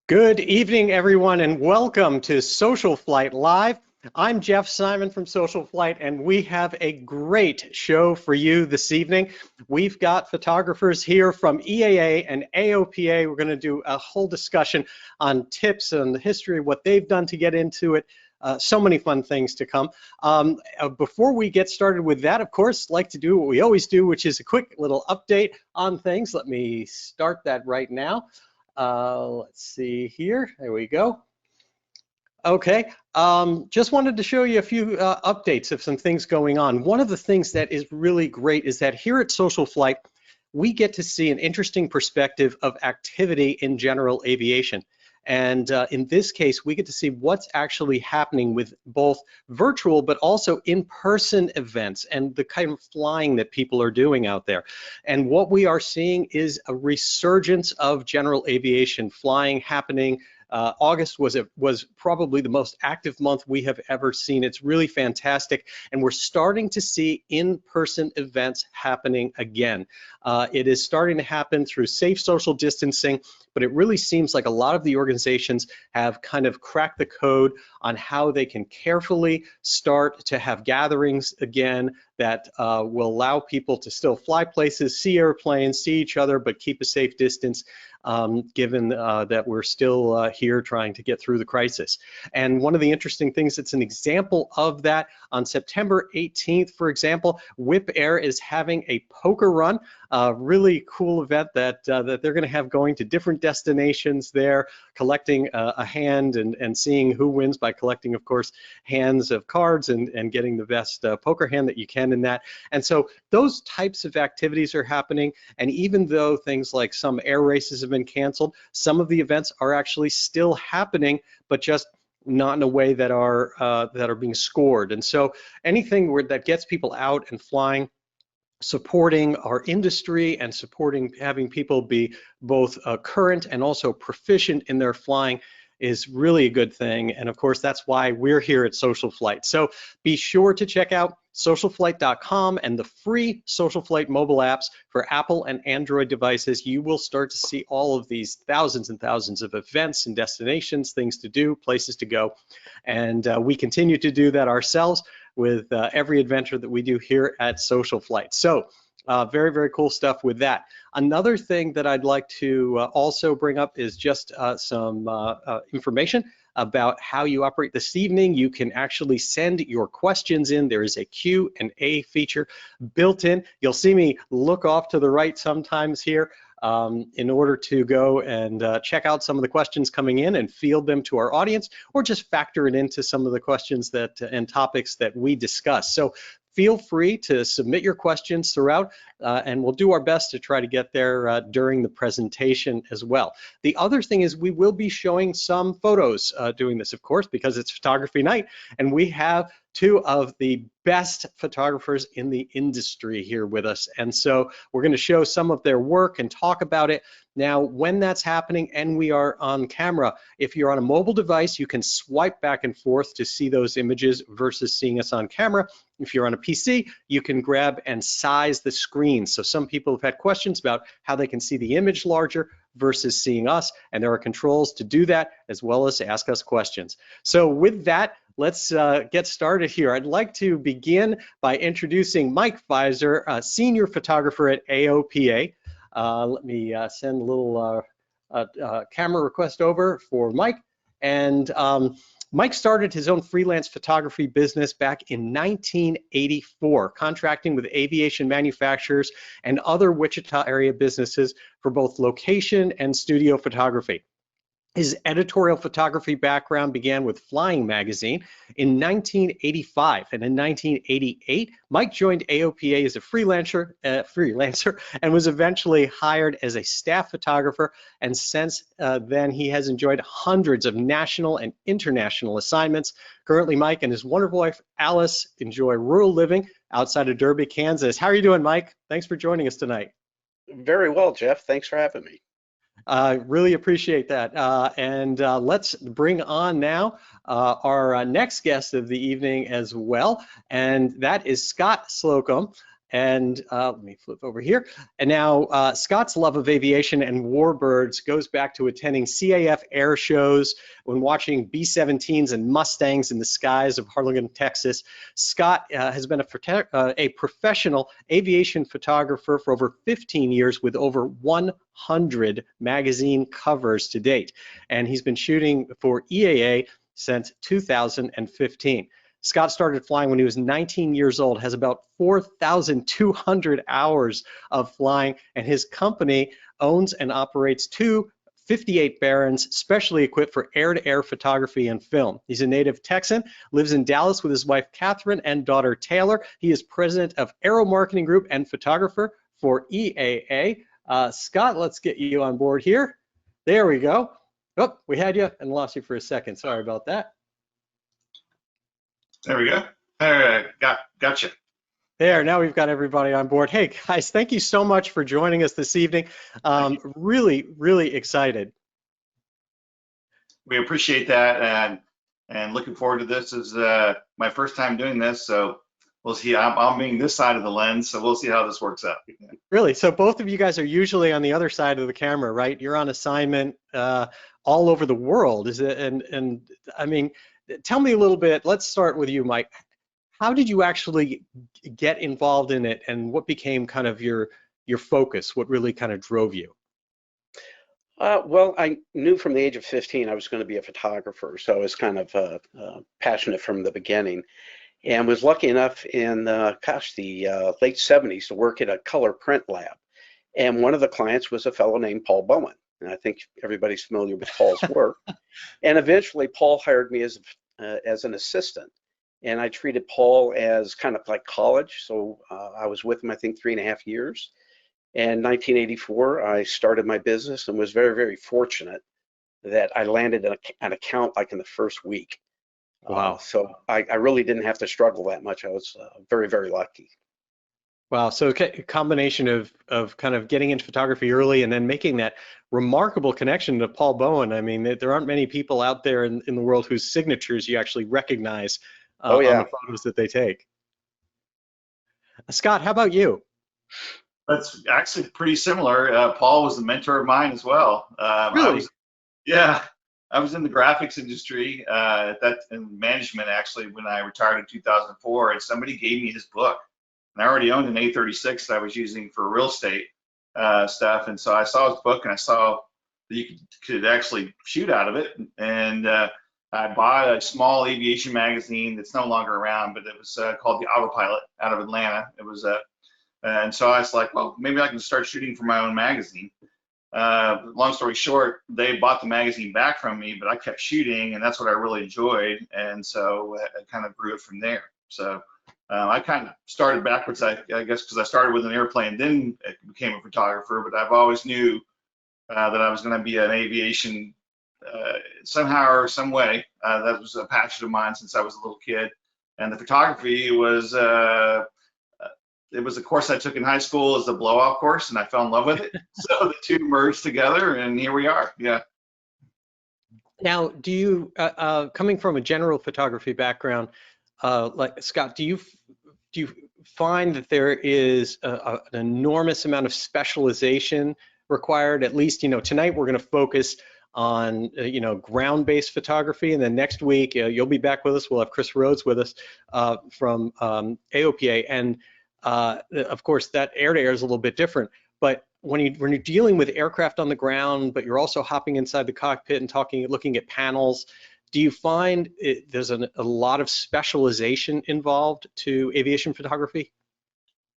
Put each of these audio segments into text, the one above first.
Good evening, everyone, and welcome to SocialFlight Live. I'm Jeff Simon from SocialFlight, and we have a great show for you this evening. We've got photographers here from EAA and AOPA. We're going to do a whole discussion on tips and the history of what they've done to get into it. So many fun things to come. Before we get started with that, of course, like to do what we always do, which is a quick little update on things. Let me start that right now. Let's see here. There we go. Okay, just wanted to show you a few updates of some things going on. One of the things that is really great is that here at SocialFlight, we get to see an interesting perspective of activity in general aviation. And in this case, we get to see what's actually happening with both virtual but also in-person events and the kind of flying that people are doing out there. And what we are seeing is a resurgence of general aviation flying happening. August was probably the most active month we have ever seen. It's really fantastic, and we're starting to see in-person events happening again. It is starting to happen through safe social distancing, but it really seems like a lot of the organizations have kind of cracked the code on how they can carefully start to have gatherings again that will allow people to still fly places, see airplanes, see each other, but keep a safe distance, given that we're still here trying to get through the crisis. And one of the interesting things that's an example of that, on September 18th, for example, Whip Air is having a poker run, a really cool event that they're going to have going to different destinations there, collecting a hand and seeing who wins by collecting, of course, hands of cards and getting the best poker hand that you can in that. And so those types of activities are happening, and even though things like some air races have been canceled, some of the events are actually still happening, but just not in a way that are being scored. And so anything that gets people out and flying, supporting our industry and supporting having people be both current and also proficient in their flying is really a good thing. And of course, that's why we're here at SocialFlight. So be sure to check out socialflight.com and the free SocialFlight mobile apps for Apple and Android devices. You will start to see all of these thousands and thousands of events and destinations, things to do, places to go. And we continue to do that ourselves with every adventure that we do here at SocialFlight. So very, very cool stuff with that. Another thing that I'd like to also bring up is just some information about how you operate this evening. You can actually send your questions in. There is a Q&A feature built in. You'll see me look off to the right sometimes here in order to go and check out some of the questions coming in and field them to our audience, or just factor it into some of the questions that and topics that we discuss. So feel free to submit your questions throughout, and we'll do our best to try to get there during the presentation as well. The other thing is we will be showing some photos doing this, of course, because it's photography night, and we have two of the best photographers in the industry here with us. And so we're going to show some of their work and talk about it. Now, when that's happening and we are on camera, if you're on a mobile device, you can swipe back and forth to see those images versus seeing us on camera. If you're on a PC, you can grab and size the screen. So some people have had questions about how they can see the image larger versus seeing us, and there are controls to do that, as well as to ask us questions. So with that, let's get started here. I'd like to begin by introducing Mike Pfizer, a senior photographer at AOPA. Let me send a little camera request over for Mike. And Mike started his own freelance photography business back in 1984, contracting with aviation manufacturers and other Wichita area businesses for both location and studio photography. His editorial photography background began with Flying Magazine in 1985, and in 1988, Mike joined AOPA as a freelancer and was eventually hired as a staff photographer, and since then he has enjoyed hundreds of national and international assignments. Currently, Mike and his wonderful wife, Alice, enjoy rural living outside of Derby, Kansas. How are you doing, Mike? Thanks for joining us tonight. Very well, Jeff. Thanks for having me. Really appreciate that. And let's bring on now our next guest of the evening as well, and that is Scott Slocum. And let me flip over here. And now Scott's love of aviation and warbirds goes back to attending CAF air shows when watching B-17s and Mustangs in the skies of Harlingen, Texas. Scott has been a professional aviation photographer for over 15 years with over 100 magazine covers to date. And he's been shooting for EAA since 2015. Scott started flying when he was 19 years old, has about 4,200 hours of flying, and his company owns and operates two 58 Barons, specially equipped for air-to-air photography and film. He's a native Texan, lives in Dallas with his wife Catherine and daughter Taylor. He is president of Aero Marketing Group and photographer for EAA. Scott, let's get you on board here. There we go. Oh, we had you and lost you for a second. Sorry about that. There we go. There, gotcha. There, now we've got everybody on board. Hey guys, thank you so much for joining us this evening. Really excited. We appreciate that, and looking forward to this. Is my first time doing this, so we'll see. I'm being this side of the lens, so we'll see how this works out. Really, so both of you guys are usually on the other side of the camera, right? You're on assignment all over the world. Is it? And I mean, tell me a little bit. Let's start with you, Mike. How did you actually get involved in it, and what became kind of your focus? What really kind of drove you? Well, I knew from the age of 15 I was going to be a photographer, so I was kind of passionate from the beginning, and was lucky enough in the late 70s to work at a color print lab. And one of the clients was a fellow named Paul Bowen, and I think everybody's familiar with Paul's work. And eventually, Paul hired me as an assistant. And I treated Paul as kind of like college. So I was with him, I think, 3.5 years. And 1984, I started my business and was very fortunate that I landed an account like in the first week. Wow. So I really didn't have to struggle that much. I was very lucky. Wow. So a combination of kind of getting into photography early and then making that remarkable connection to Paul Bowen. I mean, there aren't many people out there in the world whose signatures you actually recognize on the photos that they take. Scott, how about you? That's actually pretty similar. Paul was a mentor of mine as well. Really? I was in the graphics industry in management actually when I retired in 2004, and somebody gave me his book. And I already owned an A36 that I was using for real estate stuff, and so I saw his book and I saw that you could actually shoot out of it, and I bought a small aviation magazine that's no longer around, but it was called the Autopilot out of Atlanta. It was and so I was like, well, maybe I can start shooting for my own magazine. Long story short, they bought the magazine back from me, but I kept shooting, and that's what I really enjoyed, and so I kind of grew it from there. So I kind of started backwards, I guess, because I started with an airplane, then became a photographer, but I've always knew that I was going to be an aviation somehow or some way. That was a passion of mine since I was a little kid, and the photography was it was a course I took in high school as a blow-off course, and I fell in love with it. So the two merged together, and here we are. Yeah. Now, do you, coming from a general photography background, like Scott, do you find that there is an enormous amount of specialization required? At least, tonight we're going to focus on ground-based photography, and then next week you'll be back with us. We'll have Chris Rhodes with us from AOPA, and of course that air-to-air is a little bit different. But when you're dealing with aircraft on the ground, but you're also hopping inside the cockpit and looking at panels, do you find there's a lot of specialization involved to aviation photography?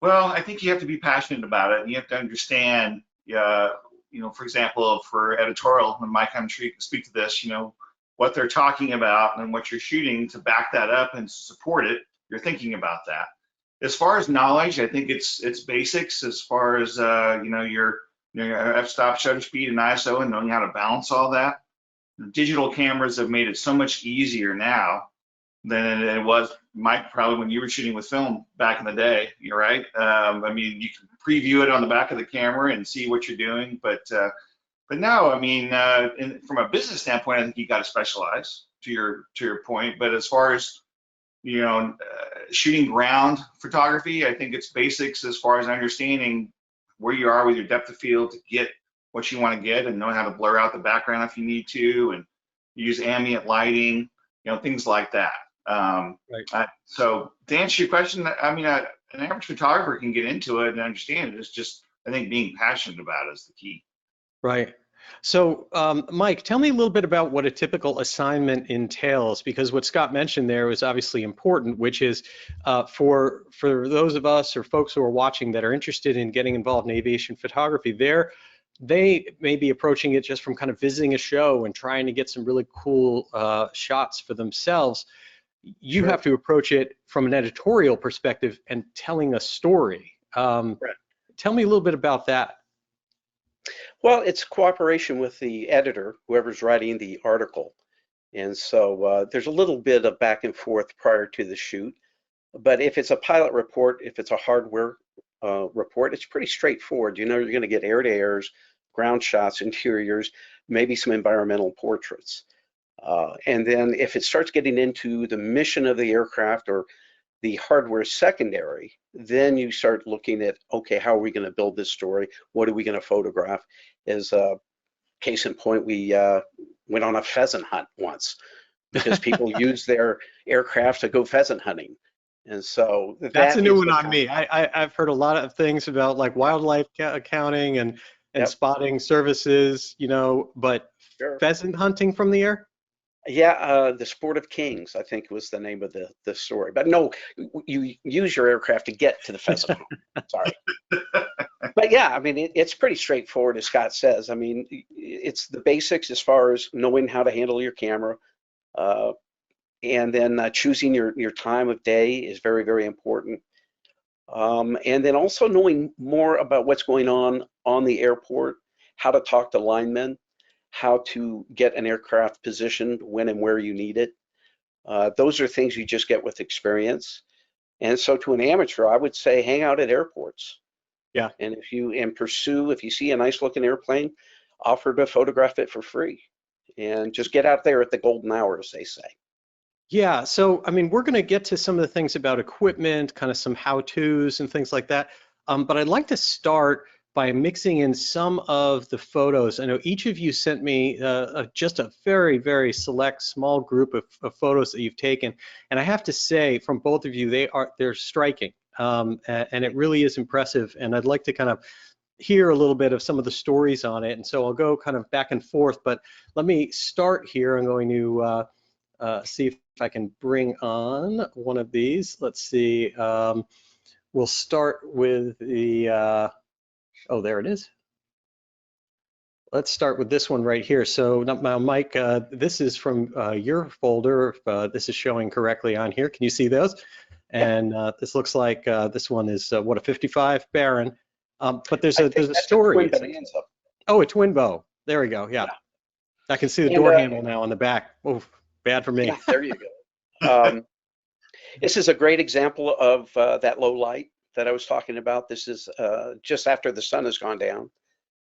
Well, I think you have to be passionate about it, and you have to understand, for example, for editorial, and Mike, I'm sure you can speak to this, what they're talking about and what you're shooting to back that up and support it, you're thinking about that. As far as knowledge, I think it's basics as far as, your f-stop, shutter speed, and ISO, and knowing how to balance all that. Digital cameras have made it so much easier now than it was, Mike, probably when you were shooting with film back in the day. You're right. I mean, you can preview it on the back of the camera and see what you're doing, but no, I mean, from a business standpoint, I think you got to specialize to your point. But as far as shooting ground photography. I think it's basics as far as understanding where you are with your depth of field to get what you want to get, and know how to blur out the background if you need to, and use ambient lighting, things like that. Right. So to answer your question, I mean, an average photographer can get into it and understand it. It's just, I think, being passionate about it is the key. Right. So, Mike, tell me a little bit about what a typical assignment entails, because what Scott mentioned there was obviously important, which is for those of us or folks who are watching that are interested in getting involved in aviation photography, they may be approaching it just from kind of visiting a show and trying to get some really cool shots for themselves. You Sure. have to approach it from an editorial perspective and telling a story. Right. Tell me a little bit about that. Well, it's cooperation with the editor, whoever's writing the article. And so there's a little bit of back and forth prior to the shoot. But if it's a pilot report, if it's a hardware report, it's pretty straightforward. You're going to get air-to-airs, ground shots, interiors, maybe some environmental portraits. And then if it starts getting into the mission of the aircraft or the hardware secondary, then you start looking at, okay, how are we going to build this story? What are we going to photograph? As a case in point, we went on a pheasant hunt once because people use their aircraft to go pheasant hunting. And so That's a that new is one the on kind. me. I've heard a lot of things about like wildlife accounting and Yep. spotting services, but Sure. pheasant hunting from the air? Yeah, the Sport of Kings, I think was the name of the story. But no, you use your aircraft to get to the pheasant hunt. Sorry. But yeah, I mean, it's pretty straightforward, as Scott says. I mean, it's the basics as far as knowing how to handle your camera. And then choosing your time of day is very, very important. And then also knowing more about what's going on the airport, how to talk to linemen, how to get an aircraft positioned when and where you need it. Those are things you just get with experience. And so to an amateur, I would say hang out at airports. Yeah. And if you see a nice looking airplane, offer to photograph it for free. And just get out there at the golden hour, as they say. Yeah, so I mean, we're going to get to some of the things about equipment, kind of some how-tos and things like that. But I'd like to start by mixing in some of the photos. I know each of you sent me just a very, very select small group of photos that you've taken, and I have to say, from both of you, they're striking, and it really is impressive. And I'd like to kind of hear a little bit of some of the stories on it, and so I'll go kind of back and forth. But let me start here. I'm going to see if I can bring on one of these. Let's see. We'll start with the, oh, there it is. Let's start with this one right here. So now, Mike, this is from your folder. If this is showing correctly on here, can you see those? And this looks like this one is what, a 55 Baron. But there's a story. Oh, a twin bow. There we go. Yeah. I can see the door handle now on the back. Oh, bad for me. Yeah, there you go. This is a great example of that low light that I was talking about. This is just after the sun has gone down.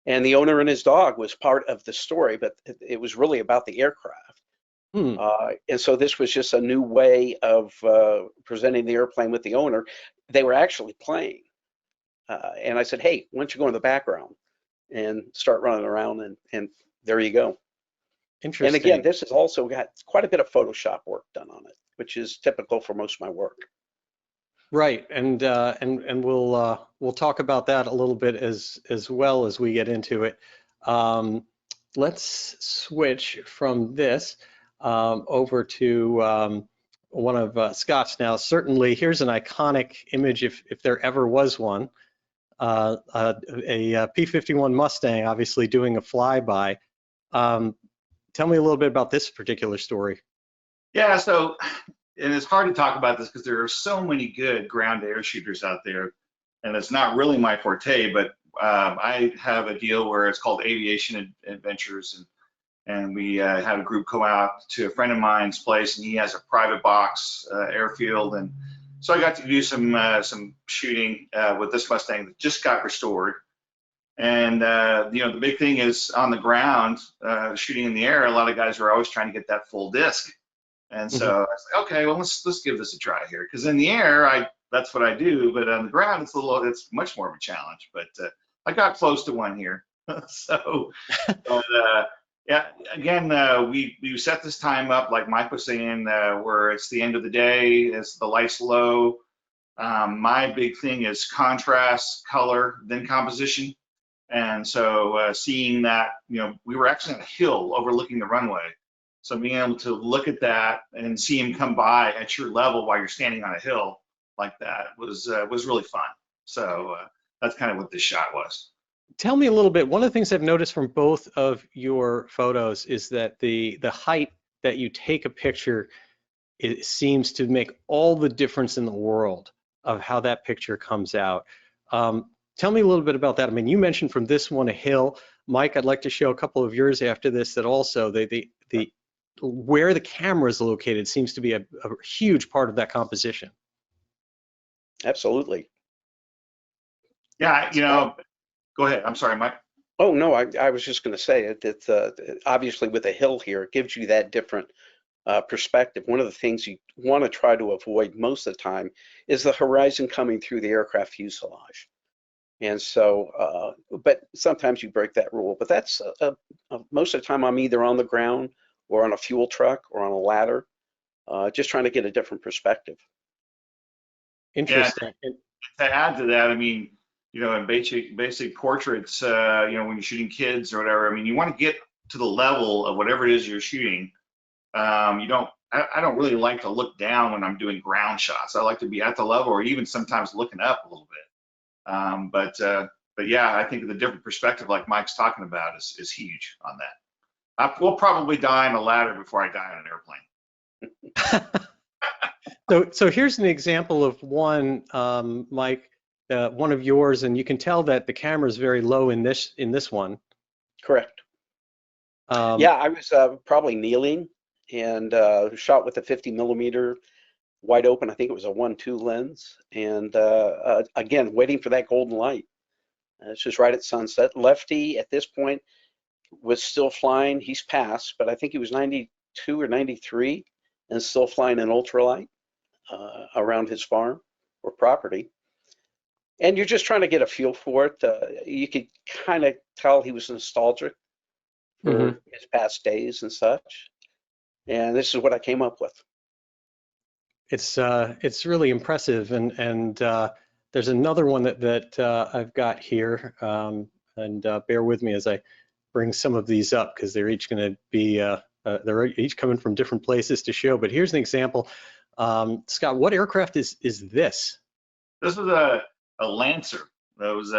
And the owner and his dog was part of the story, but it was really about the aircraft. And so this was just a new way of presenting the airplane with the owner. They were actually playing. And I said, hey, why don't you go in the background and start running around, and there you go. Interesting. And again, this has also got quite a bit of Photoshop work done on it, which is typical for most of my work. Right, and we'll talk about that a little bit as well as we get into it. Let's switch from this over to one of Scott's now. Certainly, here's an iconic image, if there ever was one. A P-51 Mustang, obviously doing a flyby. Tell me a little bit about this particular story. Yeah, so, and it's hard to talk about this because there are so many good ground-to-air shooters out there, and it's not really my forte, but I have a deal where it's called Aviation Adventures, and we had a group go out to a friend of mine's place, and he has a private box airfield, and so I got to do some shooting with this Mustang that just got restored. And the big thing is on the ground, shooting in the air, a lot of guys are always trying to get that full disc. And so I was like, okay, well, let's give this a try here. Because in the air, that's what I do, but on the ground, it's much more of a challenge. But I got close to one here. So, but yeah, again, we set this time up like Mike was saying, where it's the end of the day, it's the light's low. My big thing is contrast, color, then composition. And so seeing that, we were actually on a hill overlooking the runway. So being able to look at that and see him come by at your level while you're standing on a hill like that was really fun. So that's kind of what this shot was. Tell me a little bit. One of the things I've noticed from both of your photos is that the height that you take a picture, it seems to make all the difference in the world of how that picture comes out. Tell me a little bit about that. I mean, you mentioned from this one a hill. Mike, I'd like to show a couple of yours after this that also the where the camera is located seems to be a huge part of that composition. Absolutely. Yeah, go ahead. I'm sorry, Mike. Oh, no, I was just going to say it. Obviously, with a hill here, it gives you that different perspective. One of the things you want to try to avoid most of the time is the horizon coming through the aircraft fuselage. And so, but sometimes you break that rule. But that's most of the time I'm either on the ground or on a fuel truck or on a ladder, just trying to get a different perspective. Interesting. Yeah, to add to that, I mean, in basic portraits, when you're shooting kids or whatever, I mean, you want to get to the level of whatever it is you're shooting. I don't really like to look down when I'm doing ground shots. I like to be at the level or even sometimes looking up a little bit. But yeah, I think the different perspective like Mike's talking about is huge on that. We'll probably die on a ladder before I die on an airplane. So here's an example of one, Mike, one of yours, and you can tell that the camera is very low in this one. Correct. Yeah, I was probably kneeling and shot with a 50mm wide open. I think it was a 1.2 lens, and again, waiting for that golden light. It's just right at sunset. Lefty at this point was still flying. He's passed, but I think he was 92 or 93 and still flying in ultralight around his farm or property. And you're just trying to get a feel for it. You could kind of tell he was nostalgic for his past days and such. And this is what I came up with. It's really impressive, and there's another one that I've got here, and bear with me as I bring some of these up because they're each going to be they're each coming from different places to show. But here's an example. Scott, what aircraft is this? This was a Lancer. That was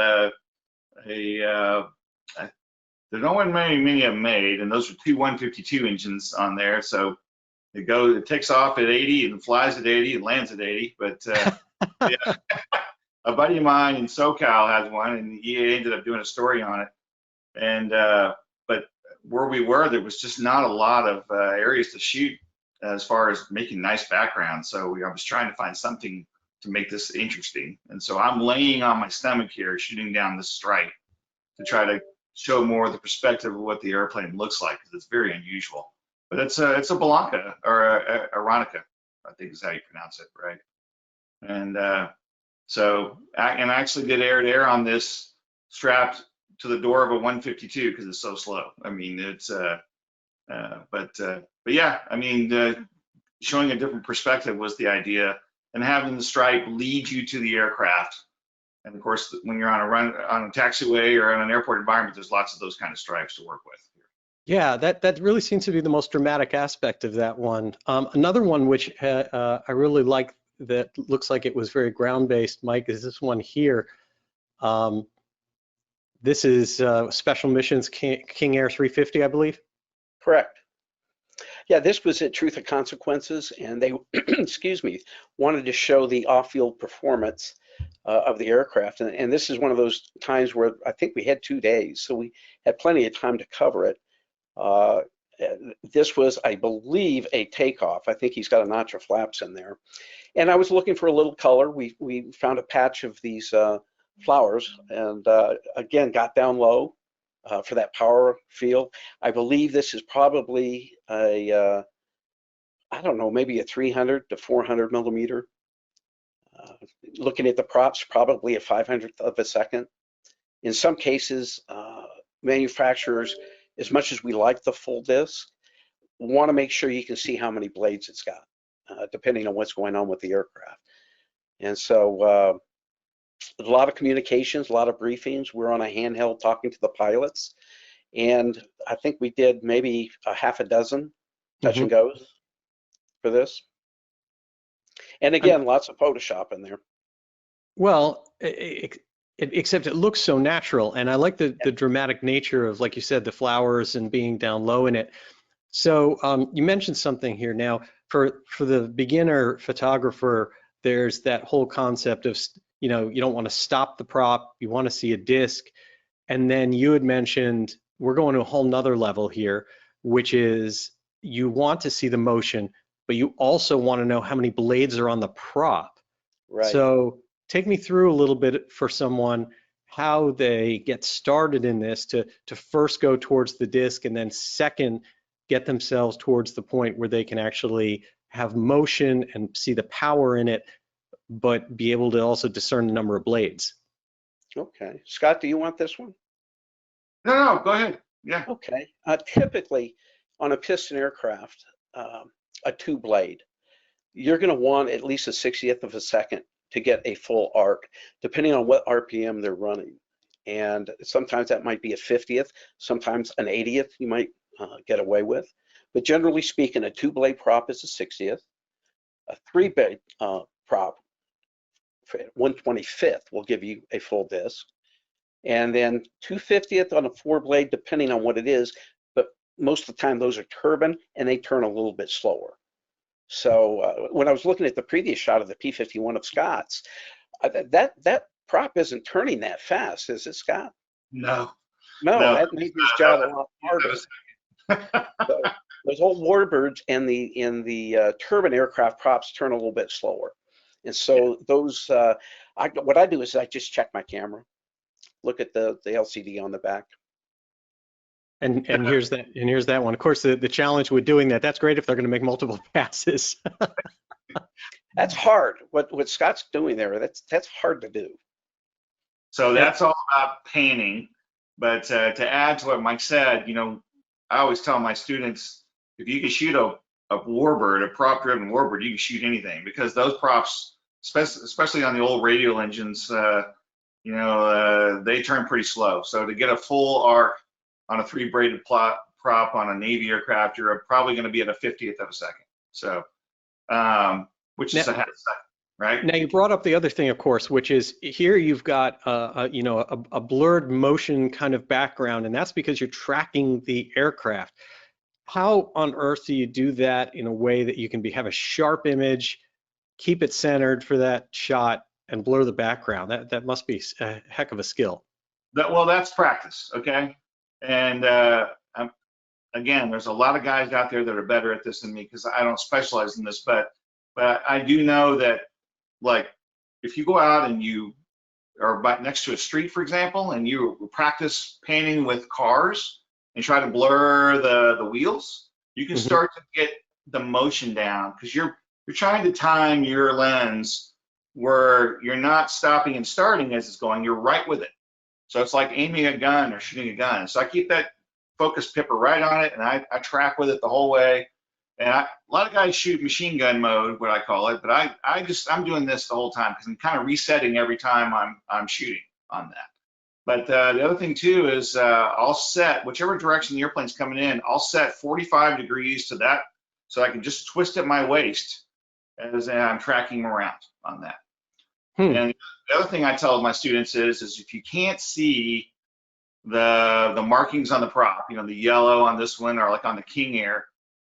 there's no one many have made, and those were two 152 engines on there. So it takes off at 80 and flies at 80 and lands at 80. But yeah, a buddy of mine in SoCal has one, and the EAA ended up doing a story on it. And but where we were, there was just not a lot of areas to shoot as far as making nice backgrounds. So I was trying to find something to make this interesting. And so I'm laying on my stomach here, shooting down this stripe to try to show more of the perspective of what the airplane looks like, because it's very unusual. But it's a Blanca or a Aeronica, I think is how you pronounce it, right? And so I actually did air-to-air on this strapped to the door of a 152 because it's so slow. I mean, it's but yeah, I mean, showing a different perspective was the idea, and having the stripe lead you to the aircraft. And of course, when you're on a taxiway or in an airport environment, there's lots of those kind of stripes to work with. Yeah, that really seems to be the most dramatic aspect of that one. Another one which I really like that looks like it was very ground-based, Mike, is this one here. This is Special Missions King Air 350, I believe. Correct. Yeah, this was at Truth or Consequences, and they, excuse me, wanted to show the off-field performance of the aircraft. And this is one of those times where I think we had 2 days, so we had plenty of time to cover it. This was, I believe, a takeoff. I think he's got a notch of flaps in there. And I was looking for a little color. We found a patch of these flowers, and again, got down low for that power feel. I believe this is probably a I don't know, maybe a 300 to 400 millimeter. Looking at the props, probably a 500th of a second. In some cases, manufacturers, as much as we like the full disc, want to make sure you can see how many blades it's got, depending on what's going on with the aircraft. And so a lot of communications, a lot of briefings. We're on a handheld talking to the pilots. And I think we did maybe a half a dozen touch and goes for this. And again, lots of Photoshop in there. Well, except it looks so natural, and I like the dramatic nature of, like you said, the flowers and being down low in it. So you mentioned something here now for the beginner photographer. There's that whole concept of, you don't want to stop the prop, you want to see a disc, and then you had mentioned we're going to a whole nother level here, which is you want to see the motion, but you also want to know how many blades are on the prop. Right. So take me through a little bit for someone how they get started in this to first go towards the disc, and then second get themselves towards the point where they can actually have motion and see the power in it, but be able to also discern the number of blades. Okay. Scott, do you want this one? No, go ahead. Yeah. Okay. Typically, on a piston aircraft, a two blade, you're going to want at least a 60th of a second to get a full arc, depending on what RPM they're running. And sometimes that might be a 50th, sometimes an 80th you might get away with. But generally speaking, a two blade prop is a 60th. A three blade prop, 1/25th, will give you a full disc. And then 2/50th on a four blade, depending on what it is, but most of the time those are turbine and they turn a little bit slower. So when I was looking at the previous shot of the P-51 of Scott's, that prop isn't turning that fast, is it, Scott? No. No, that made his job a lot harder. So those old warbirds and the turbine aircraft props turn a little bit slower. And so those, what I do is I just check my camera, look at the LCD on the back. And here's that one. Of course, the challenge with doing that's great if they're going to make multiple passes. That's hard. What Scott's doing there, that's hard to do. So that's all about painting. But to add to what Mike said, I always tell my students, if you can shoot a warbird, a prop-driven warbird, you can shoot anything, because those props, especially on the old radial engines, they turn pretty slow. So to get a full arc on a three-braided prop on a Navy aircraft, you're probably going to be at a 50th of a second. So, which is a half a second, right? Now you brought up the other thing, of course, which is here you've got a blurred motion kind of background, and that's because you're tracking the aircraft. How on earth do you do that in a way that you can have a sharp image, keep it centered for that shot, and blur the background? That must be a heck of a skill. Well, that's practice, okay? And again, there's a lot of guys out there that are better at this than me, because I don't specialize in this, but I do know that, like, if you go out and you are next to a street, for example, and you practice painting with cars and try to blur the wheels, you can start to get the motion down, because you're trying to time your lens where you're not stopping and starting as it's going, you're right with it. So it's like aiming a gun or shooting a gun. So I keep that focus pipper right on it, and I track with it the whole way. And a lot of guys shoot machine gun mode, what I call it, but I'm doing this the whole time, because I'm kind of resetting every time I'm shooting on that. But the other thing too is I'll set whichever direction the airplane's coming in, I'll set 45 degrees to that, so I can just twist at my waist as I'm tracking around on that. And the other thing I tell my students is if you can't see the markings on the prop, the yellow on this one, or like on the King Air,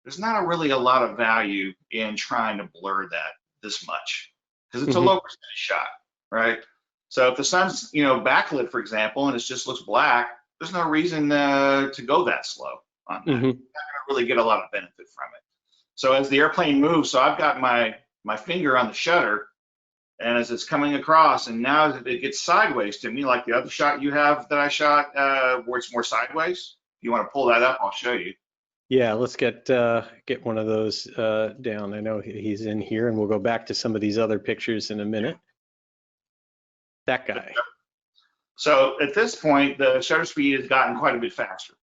there's not really a lot of value in trying to blur that this much, because it's a low percentage shot, right? So if the sun's backlit, for example, and it just looks black, there's no reason to go that slow on that. You're not going to really get a lot of benefit from it. So as the airplane moves, so I've got my finger on the shutter, and as it's coming across, and now it gets sideways to me, like the other shot you have that I shot where it's more sideways. If you want to pull that up, I'll show you. Yeah, let's get one of those down. I know he's in here, and we'll go back to some of these other pictures in a minute. That guy. So at this point, the shutter speed has gotten quite a bit faster.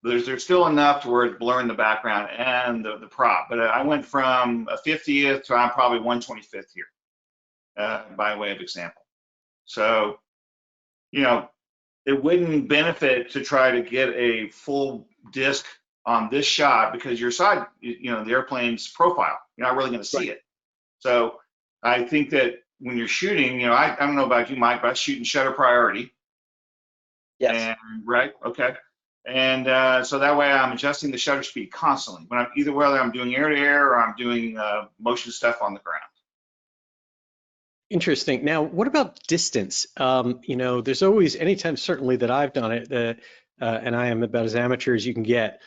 There's still enough to where it's blurring the background and the prop, but I went from a 50th to I'm probably 125th here, by way of example. So, you know, it wouldn't benefit to try to get a full disc on this shot because your side, you know, the airplane's profile, you're not really going to see it. So I think that when you're shooting, you know, I don't know about you, Mike, but I shoot in shutter priority. Yes. And, right, okay. And so that way I'm adjusting the shutter speed constantly. When I'm either whether I'm doing air to air or I'm doing motion stuff on the ground. Interesting. Now, what about distance? You know, there's always, anytime certainly that I've done it, and I am about as amateur as you can get,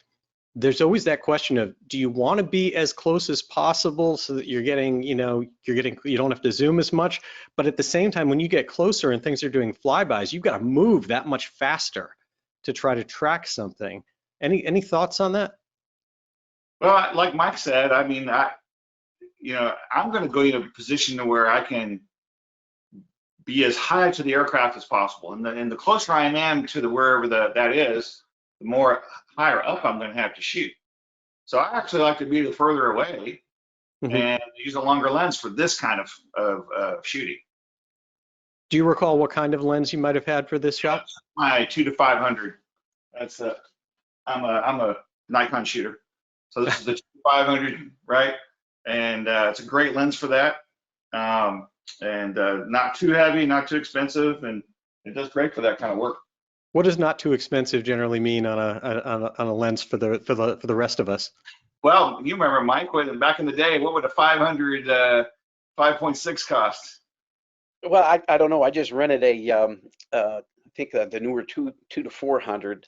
there's always that question of, do you want to be as close as possible so that you're getting, you know, you don't have to zoom as much, but at the same time, when you get closer and things are doing flybys, you've got to move that much faster to try to track something. Any thoughts on that? Well, like Mike said, I mean, you know, I'm going to go in a position to where I can be as high to the aircraft as possible, and the closer I am to the wherever that is, the more higher up I'm going to have to shoot. So I actually like to be further away and use a longer lens for this kind of shooting. Do you recall what kind of lens you might have had for this shot? My 2-500. That's I'm a Nikon shooter, so this is the 2-500, right? And it's a great lens for that, and not too heavy, not too expensive, and it does great for that kind of work. What does not too expensive generally mean on a lens for the rest of us? Well, you remember, Mike, back in the day, what would a 500 5.6 cost? Well, I don't know. I just rented I think the newer 2-400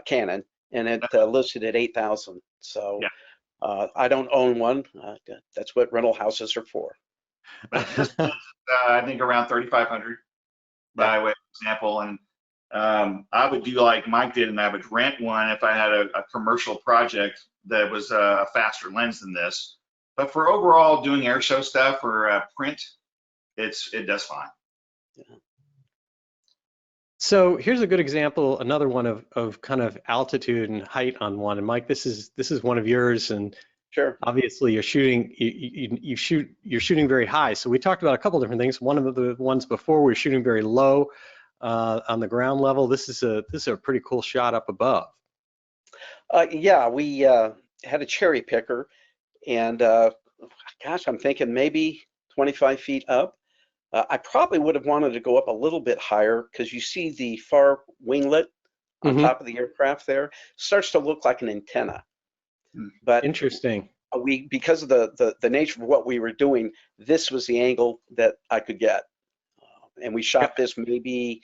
Canon, and it listed at 8,000. So yeah. I don't own one. That's what rental houses are for. I think around 3,500 by way of example, and I would do like Mike did, and I would rent one if I had a commercial project that was a faster lens than this. But for overall doing air show stuff or print, it does fine. Yeah. So here's a good example, another one of kind of altitude and height on one. And Mike, this is one of yours, and sure. Obviously you're shooting you're shooting very high. So we talked about a couple different things. One of the ones before, we were shooting very low on the ground level. This is a pretty cool shot up above. Yeah, we had a cherry picker, and gosh, I'm thinking maybe 25 feet up. I probably would have wanted to go up a little bit higher because you see the far winglet on top of the aircraft there starts to look like an antenna. But interesting. Because of the nature of what we were doing, this was the angle that I could get, and we shot this maybe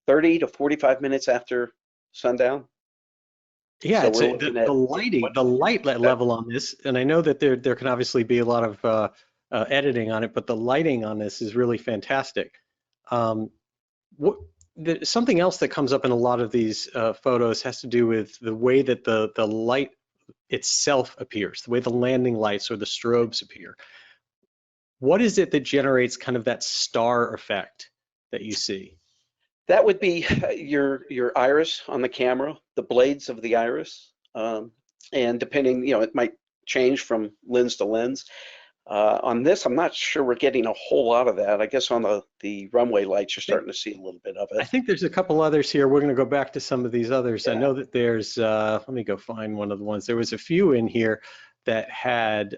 30 to 45 minutes after sundown. Yeah, so it's the light level on this, and I know that there can obviously be a lot of editing on it, but the lighting on this is really fantastic. Something else that comes up in a lot of these photos has to do with the way that the light itself appears, the way the landing lights or the strobes appear. What is it that generates kind of that star effect that you see? That would be your iris on the camera, the blades of the iris, and depending, it might change from lens to lens. On this, I'm not sure we're getting a whole lot of that. I guess on the runway lights, you're starting to see a little bit of it. I think there's a couple others here. We're going to go back to some of these others. Yeah. I know that there's, let me go find one of the ones. There was a few in here that had,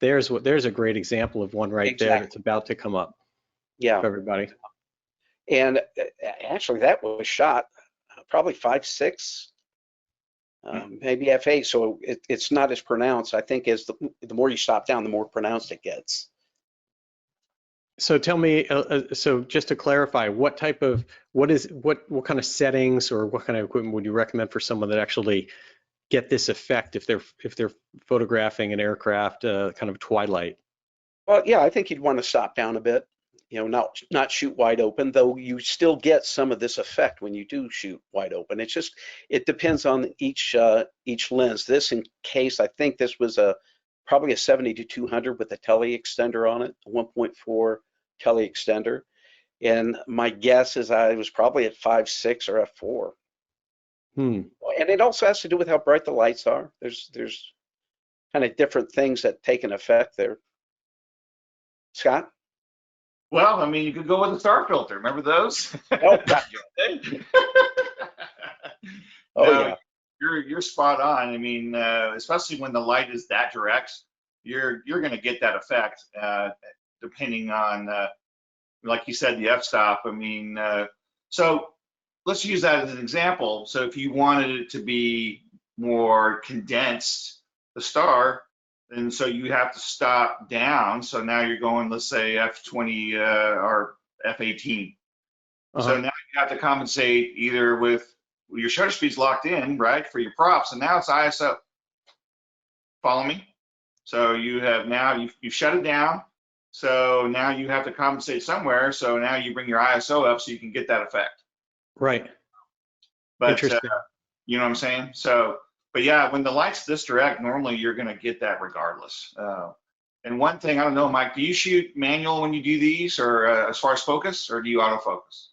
there's a great example of one right there that's about to come up. Yeah. For everybody. And actually, that was shot probably 5.6, maybe f8. So it's not as pronounced. I think as the more you stop down, the more pronounced it gets. So tell me, so just to clarify, what kind of settings or what kind of equipment would you recommend for someone that actually get this effect if they're photographing an aircraft kind of twilight? Well, yeah, I think you'd want to stop down a bit. not shoot wide open, though you still get some of this effect when you do shoot wide open. It depends on each lens. This in case, I think this was probably a 70-200 with a tele extender on it, a 1.4 tele extender. And my guess is I was probably at 5.6 or f4. And it also has to do with how bright the lights are. There's kind of different things that take an effect there. Scott? Well, I mean, you could go with a star filter. Remember those? Oh, gotcha. Yeah. You're spot on. I mean, especially when the light is that direct, you're going to get that effect, depending on, like you said, the f-stop. I mean, so let's use that as an example. So if you wanted it to be more condensed, the star, and so you have to stop down. So now you're going, let's say f20 or f18. So now you have to compensate either with your shutter speed's locked in, right, for your props, and now it's ISO. Follow me? So you have now you've shut it down. So now you have to compensate somewhere. So now you bring your ISO up so you can get that effect. Right. But interesting. you know what I'm saying? So, but yeah, when the light's this direct, normally you're going to get that regardless. And one thing, I don't know, Mike, do you shoot manual when you do these, or as far as focus, or do you autofocus?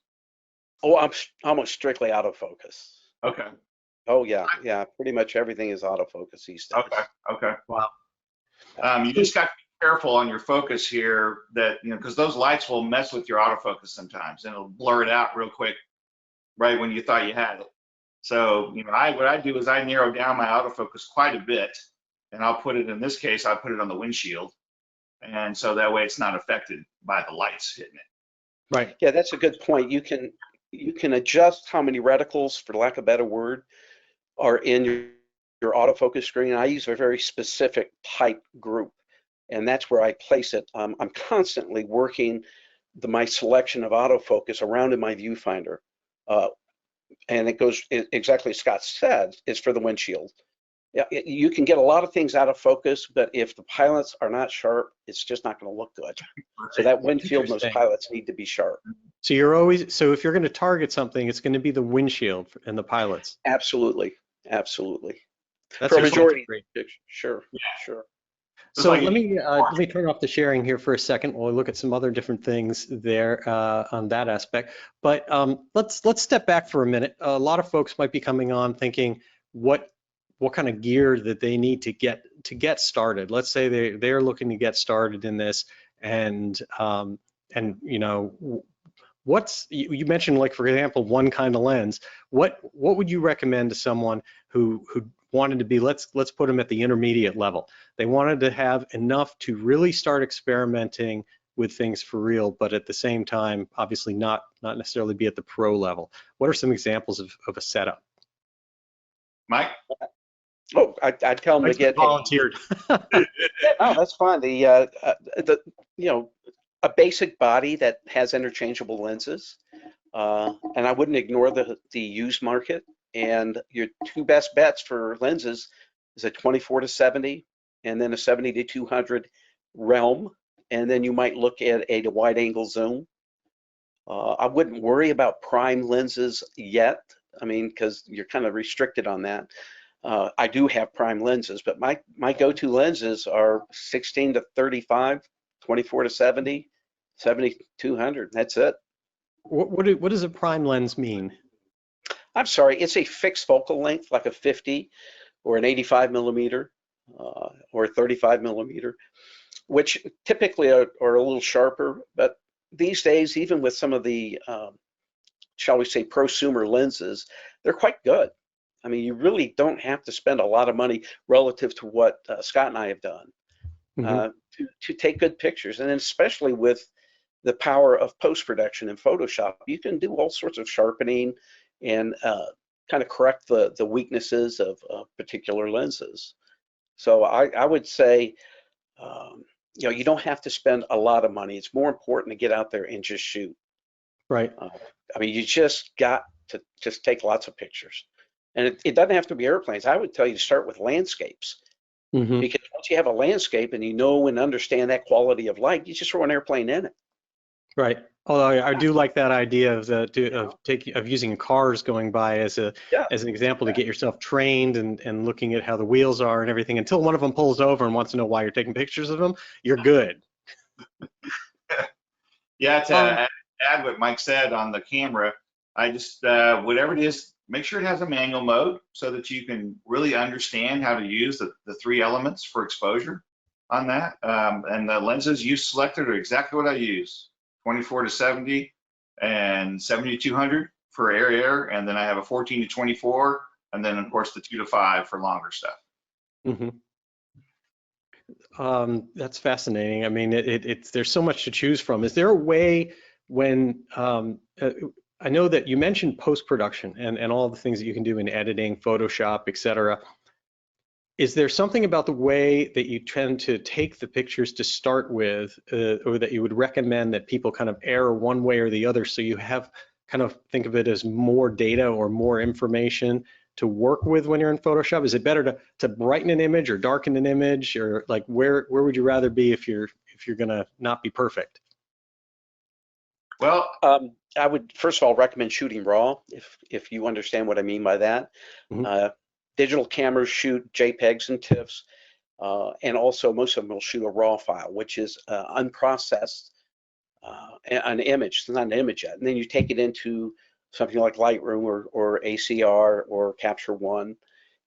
Oh, I'm almost strictly autofocus. Okay. Oh yeah, pretty much everything is autofocus these days. Okay. Wow. You just got to be careful on your focus here, that, because those lights will mess with your autofocus sometimes, and it'll blur it out real quick right when you thought you had it. So, what I do is I narrow down my autofocus quite a bit, and I'll put it, in this case, I put it on the windshield, and so that way it's not affected by the lights hitting it. Right. Yeah, that's a good point. You can adjust how many reticles, for lack of a better word, are in your autofocus screen. I use a very specific type group, and that's where I place it. I'm constantly working my selection of autofocus around in my viewfinder. And it goes exactly as Scott said, is for the windshield. Yeah, you can get a lot of things out of focus, but if the pilots are not sharp, it's just not going to look good. So that windshield and those pilots need to be sharp. So if you're going to target something, it's going to be the windshield and the pilots. Absolutely. That's For a majority. great. Sure. So let me turn off the sharing here for a second while we look at some other different things there on that aspect. But let's step back for a minute. A lot of folks might be coming on thinking what kind of gear that they need to get started. Let's say they're looking to get started in this, and you mentioned, like, for example, one kind of lens. What would you recommend to someone who wanted to be, let's put them at the intermediate level? They wanted to have enough to really start experimenting with things for real, but at the same time, obviously not necessarily be at the pro level. What are some examples of a setup? Mike? Oh, I'd tell them to get volunteered. No, that's fine. A basic body that has interchangeable lenses, and I wouldn't ignore the used market. And your two best bets for lenses is a 24-70 and then a 70-200 realm, and then you might look at a wide angle zoom. I wouldn't worry about prime lenses yet. I mean, because you're kind of restricted on that. I do have prime lenses, but my go-to lenses are 16-35, 24-70, 70-200. That's it. What does a prime lens mean? I'm sorry, it's a fixed focal length, like a 50 or an 85 millimeter or a 35 millimeter, which typically are a little sharper. But these days, even with some of the, shall we say, prosumer lenses, they're quite good. I mean, you really don't have to spend a lot of money relative to what Scott and I have done to take good pictures. And then especially with the power of post-production in Photoshop, you can do all sorts of sharpening and kind of correct the weaknesses of particular lenses. So I would say, you don't have to spend a lot of money. It's more important to get out there and just shoot. Right. I mean, you just got to just take lots of pictures. And it doesn't have to be airplanes. I would tell you to start with landscapes. Because once you have a landscape and you know and understand that quality of light, you just throw an airplane in it. Right. Although I do like that idea of of using cars going by as Yeah, an example to get yourself trained and looking at how the wheels are and everything until one of them pulls over and wants to know why you're taking pictures of them, you're good. Yeah, to Um, add what Mike said on the camera, I just, whatever it is, make sure it has a manual mode so that you can really understand how to use the three elements for exposure on that. And the lenses you selected are exactly what I use, 24 to 70 and 70 to 200 for air, and then I have a 14 to 24, and then of course the 2 to 5 for longer stuff. mhm. That's fascinating. I mean, it's there's so much to choose from. Is there a way when I know that you mentioned post-production and all the things that you can do in editing, Photoshop, et cetera. Is there something about the way that you tend to take the pictures to start with, or that you would recommend that people kind of err one way or the other so you have kind of think of it as more data or more information to work with when you're in Photoshop? Is it better to brighten an image or darken an image, or like where would you rather be if you're gonna not be perfect? Well, I would first of all recommend shooting raw if you understand what I mean by that. Hmm. Uh, Digital cameras shoot JPEGs and TIFFs, and also most of them will shoot a raw file, which is unprocessed, an image. It's not an image yet. And then you take it into something like Lightroom or ACR or Capture One,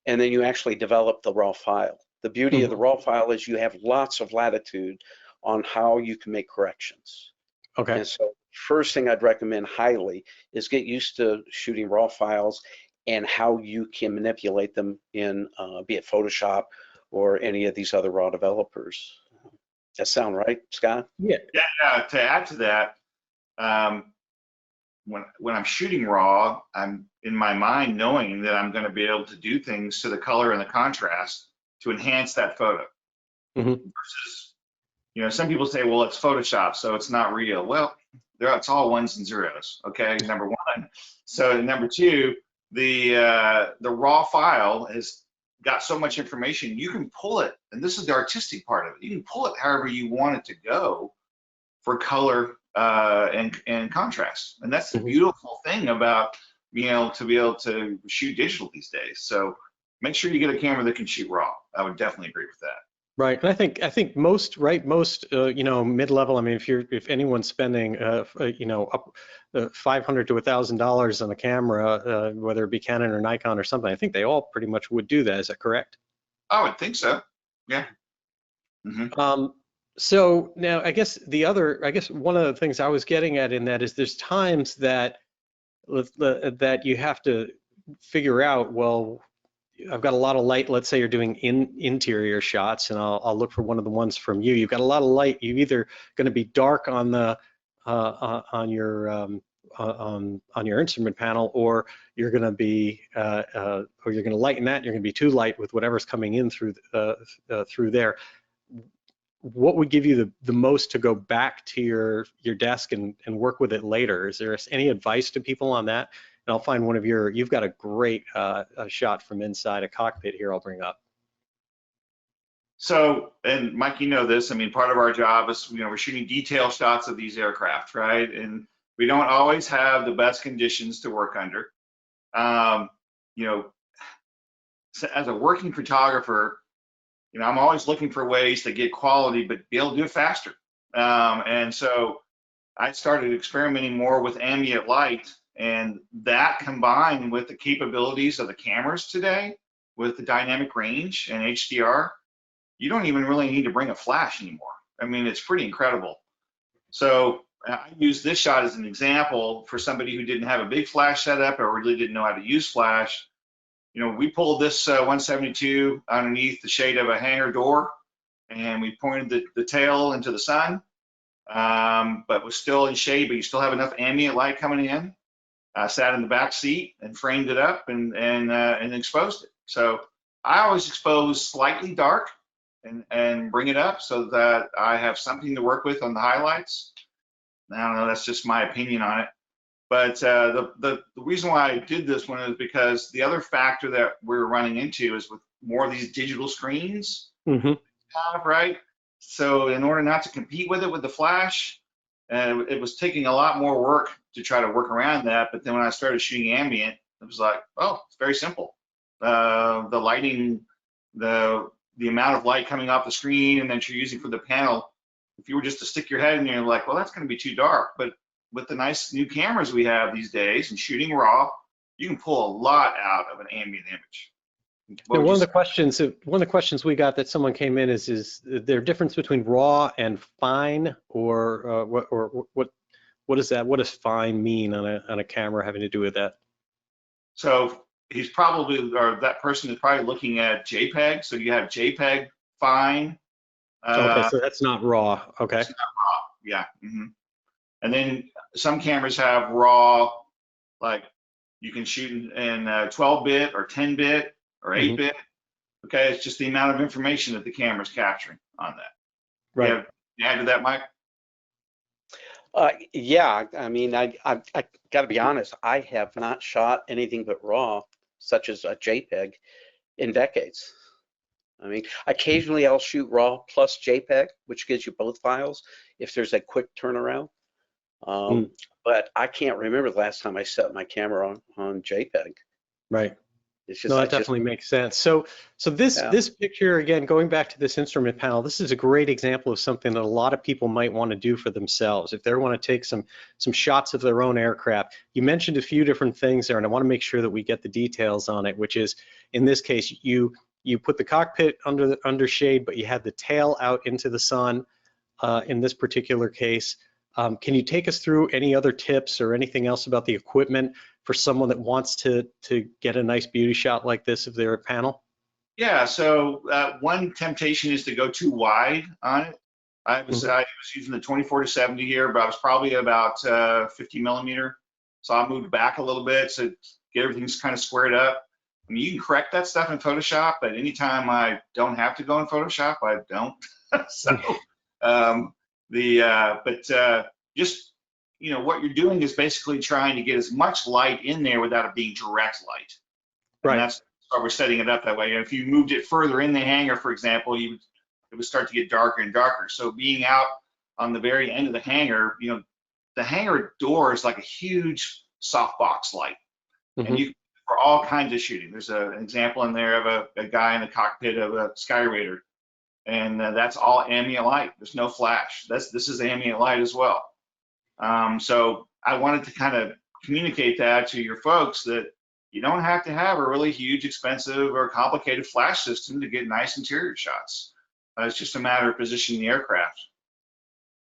and then you actually develop the raw file. The beauty of the Hmm. raw file is you have lots of latitude on how you can make corrections. Okay. And so first thing I'd recommend highly is get used to shooting raw files and how you can manipulate them in be it Photoshop or any of these other raw developers. That sound right, Scott? Yeah. yeah, to add to that, um, when I'm shooting raw, I'm in my mind knowing that I'm going to be able to do things to the color and the contrast to enhance that photo. Hmm. Versus, some people say, well, it's Photoshop, so it's not real. Well, it's all ones and zeros. Okay, number one. So number two, the raw file has got so much information you can pull it, and this is the artistic part of it. You can pull it however you want it to go for color and contrast. And that's the Hmm. beautiful thing about being able to shoot digital these days. So make sure you get a camera that can shoot raw. I would definitely agree with that. Right, and I think most mid-level. I mean, if anyone's spending up $500 to $1,000 on a camera, whether it be Canon or Nikon or something, I think they all pretty much would do that. Is that correct? I would think so. Yeah. Hmm. Um, so now I guess one of the things I was getting at in that is there's times that that you have to figure out, well, I've got a lot of light. Let's say you're doing interior shots, and I'll look for one of the ones from you. You've got a lot of light. You're either going to be dark on the on your instrument panel, or you're going to be or you're going to lighten that. You're going to be too light with whatever's coming in through there. What would give you the most to go back to your desk and work with it later? Is there any advice to people on that? And I'll find one of you've got a great shot from inside a cockpit here I'll bring up. So, and Mike, you know this, I mean, part of our job is, we're shooting detail shots of these aircraft, right? And we don't always have the best conditions to work under. Um, you know, so as a working photographer, I'm always looking for ways to get quality, but be able to do it faster. And so I started experimenting more with ambient light, and that combined with the capabilities of the cameras today, with the dynamic range and HDR, you don't even really need to bring a flash anymore. I mean, it's pretty incredible. So I use this shot as an example for somebody who didn't have a big flash setup or really didn't know how to use flash. We pulled this 172 underneath the shade of a hangar door, and we pointed the tail into the sun, but was still in shade, but you still have enough ambient light coming in. I sat in the back seat and framed it up and exposed it. So I always expose slightly dark and bring it up so that I have something to work with on the highlights. I don't know, that's just my opinion on it. But the reason why I did this one is because the other factor that we're running into is with more of these digital screens, Mm-hmm. right? So in order not to compete with it with the flash, And it was taking a lot more work to try to work around that. But then when I started shooting ambient, it was like, oh, it's very simple. The lighting, the amount of light coming off the screen and that you're using for the panel, if you were just to stick your head in there, you're like, well, that's going to be too dark. But with the nice new cameras we have these days and shooting raw, you can pull a lot out of an ambient image. Now, one of the questions we got that someone came in is there a difference between raw and fine, or what is that? What does fine mean on a camera having to do with that? So he's probably, or that person is probably looking at JPEG. So you have JPEG fine. Okay, so that's not raw. Okay. It's not raw. Yeah. And then some cameras have raw, like you can shoot in 12-bit or 10-bit or 8-bit. Okay, it's just the amount of information that the camera's capturing on that. Right. You add to that, Mike? Yeah, I mean, I got to be honest, I have not shot anything but raw, such as a JPEG, in decades. I mean, occasionally I'll shoot raw plus JPEG, which gives you both files if there's a quick turnaround. But I can't remember the last time I set my camera on JPEG. Right. It's just, No, that definitely makes sense. So this picture, again, going back to this instrument panel, this is a great example of something that a lot of people might want to do for themselves if they want to take some shots of their own aircraft. You mentioned a few different things there, and I want to make sure that we get the details on it, which is, in this case, you put the cockpit under shade, but you had the tail out into the sun in this particular case. Can you take us through any other tips or anything else about the equipment for someone that wants to get a nice beauty shot like this of their panel? Yeah, so one temptation is to go too wide on it. I was using the 24-70 here, but I was probably about 50 millimeter. So I moved back a little bit to get everything kind of squared up. I mean, you can correct that stuff in Photoshop, but anytime I don't have to go in Photoshop, I don't. So, just, you know, what you're doing is basically trying to get as much light in there without it being direct light. Right. And that's why we're setting it up that way. If you moved it further in the hangar, for example, it would start to get darker and darker. So being out on the very end of the hangar, you know, the hangar door is like a huge softbox light. And you for all kinds of shooting. There's an example in there of a guy in the cockpit of a Skyraider, and that's all ambient light. There's no flash. This is ambient light as well. So I wanted to kind of communicate that to your folks that you don't have to have a really huge, expensive, or complicated flash system to get nice interior shots. It's just a matter of positioning the aircraft.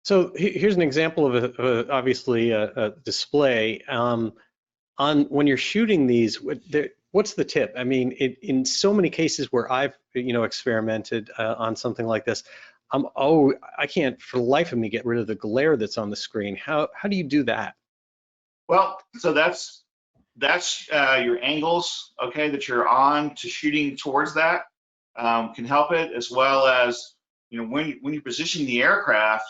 So here's an example of obviously a display. On when you're shooting these, what's the tip? I mean, in so many cases where I've experimented on something like this, I can't for the life of me get rid of the glare that's on the screen. How do you do that? Well, so that's your angles, okay, that you're on to shooting towards that can help it, as well as, you know, when you position the aircraft,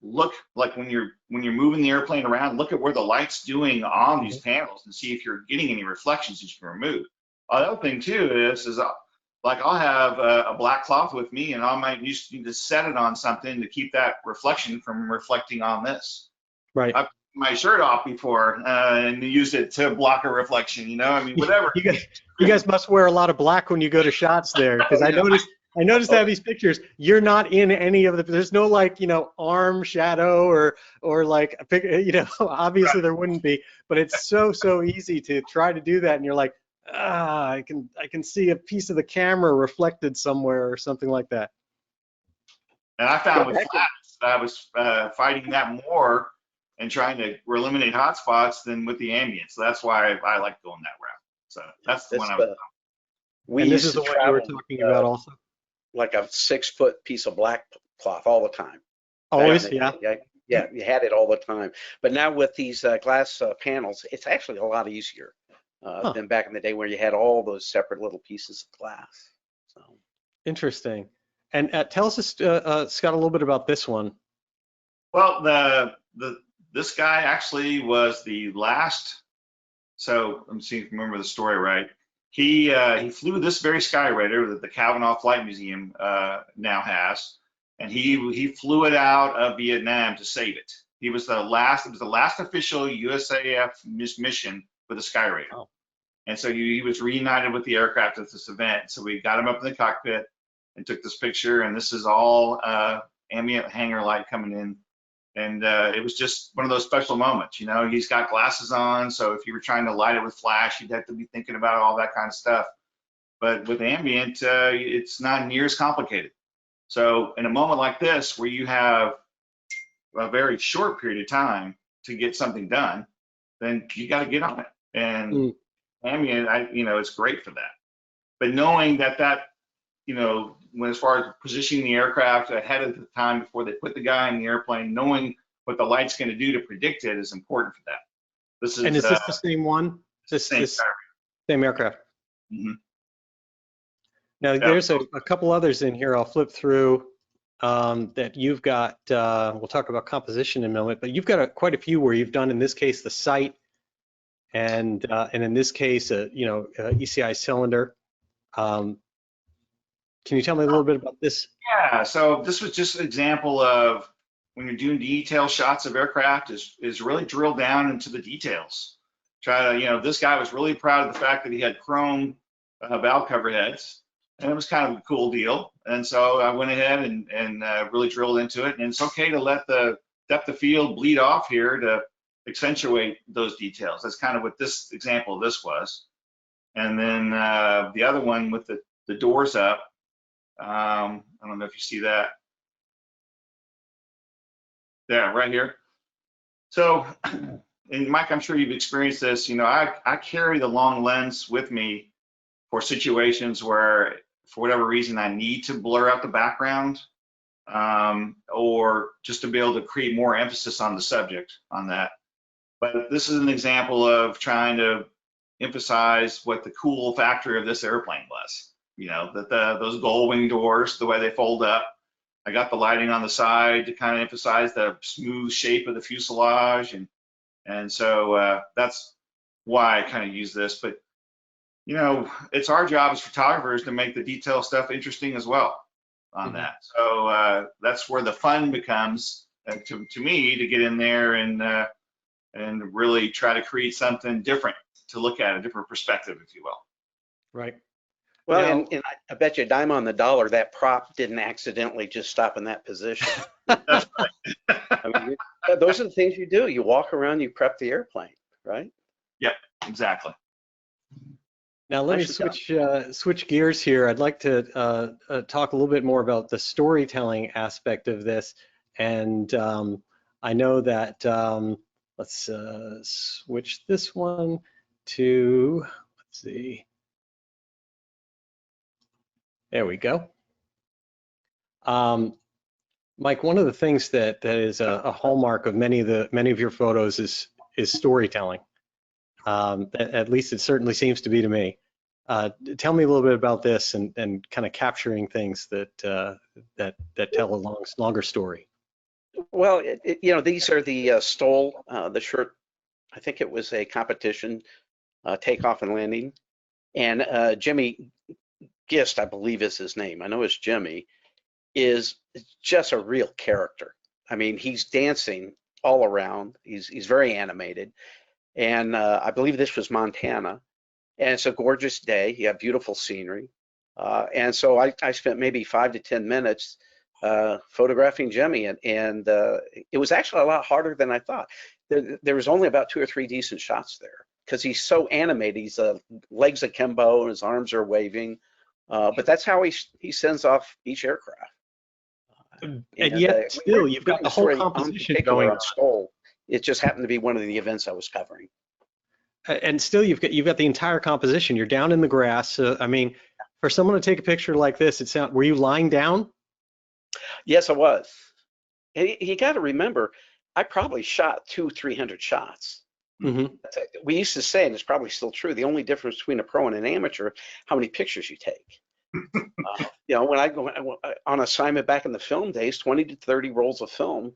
look like when you're moving the airplane around, look at where the light's doing on these panels and see if you're getting any reflections that you can remove. Another thing too is like I'll have a black cloth with me, and I might need to set it on something to keep that reflection from reflecting on this. Right. I've put my shirt off before and used it to block a reflection. You know, I mean, whatever. You guys must wear a lot of black when you go to shots there, because I noticed that these pictures, you're not in any of the, there's no like, arm shadow or like, obviously there wouldn't be, but it's so easy to try to do that. And you're like, I can see a piece of the camera reflected somewhere or something like that. And I found with flash that I was fighting that more and trying to eliminate hot spots than with the ambient. So that's why I like going that route. So that's the one I was we and this used is to the one you were talking about also? Like a 6-foot piece of black cloth all the time. Always, yeah. Yeah, you had it all the time. But now with these glass panels, it's actually a lot easier than back in the day where you had all those separate little pieces of glass. So interesting. And tell us, Scott, a little bit about this one. Well, this guy actually was the last. So let me see if I remember the story right. He flew this very Skyraider that the Kavanaugh Flight Museum now has, and he flew it out of Vietnam to save it. It was the last official USAF mission with a Skyraider. Oh. And so he was reunited with the aircraft at this event. So we got him up in the cockpit and took this picture, and this is all ambient hangar light coming in. And it was just one of those special moments. You know, he's got glasses on, so if you were trying to light it with flash, you'd have to be thinking about all that kind of stuff. But with ambient, it's not near as complicated. So in a moment like this, where you have a very short period of time to get something done, then you got to get on it. And ambient, it's great for that. But knowing that, when as far as positioning the aircraft ahead of the time before they put the guy in the airplane, knowing what the light's going to do to predict it is important for that. This is. And is this the same one? This same aircraft. Mm-hmm. Now, there's a couple others in here I'll flip through that you've got. We'll talk about composition in a moment, but you've got quite a few where you've done, in this case, the sight, and in this case, ECI cylinder. Can you tell me a little bit about this? Yeah, so this was just an example of when you're doing detail shots of aircraft is really drill down into the details. Try to, this guy was really proud of the fact that he had chrome valve cover heads, and it was kind of a cool deal. And so I went ahead and really drilled into it. And it's okay to let the depth of field bleed off here to accentuate those details. That's kind of what this example of this was. And then the other one with the doors up, I don't know if you see that. Yeah, right here. So, and Mike, I'm sure you've experienced this. I carry the long lens with me for situations where, for whatever reason, I need to blur out the background, or just to be able to create more emphasis on the subject on that. But this is an example of trying to emphasize what the cool factor of this airplane was. That those gull wing doors, the way they fold up. I got the lighting on the side to kind of emphasize the smooth shape of the fuselage, and so that's why I kind of use this. But it's our job as photographers to make the detail stuff interesting as well on that. So that's where the fun becomes to me, to get in there and really try to create something different to look at, a different perspective, if you will. Right. Well, and I bet you a dime on the dollar that prop didn't accidentally just stop in that position. That's right. I mean, those are the things you do. You walk around, you prep the airplane, right? Yep, exactly. Now let me switch gears here. I'd like to talk a little bit more about the storytelling aspect of this. And I know that, let's switch this one to, let's see. There we go. Mike, one of the things that is a hallmark of many of your photos is storytelling. At least it certainly seems to be to me. Tell me a little bit about this and kind of capturing things that tell a longer story. Well, these are the Stoll, the shirt. I think it was a competition, takeoff and landing, and Jimmy Gist, I believe is his name. I know it's Jimmy. Is just a real character. I mean, he's dancing all around. He's very animated, and I believe this was Montana, and it's a gorgeous day. You have beautiful scenery, and so I spent maybe 5 to 10 minutes photographing Jimmy, and it was actually a lot harder than I thought. There was only about 2 or 3 decent shots there because he's so animated. He's legs akimbo and his arms are waving, but that's how he sends off each aircraft. And yet, still, you've got the whole composition going on. Stoll. It just happened to be one of the events I was covering. And still, you've got the entire composition. You're down in the grass. I mean, for someone to take a picture like this, were you lying down? Yes, I was. And you got to remember, I probably shot 200-300 shots. Mm-hmm. We used to say, and it's probably still true, the only difference between a pro and an amateur, how many pictures you take. When I go on assignment back in the film days, 20 to 30 rolls of film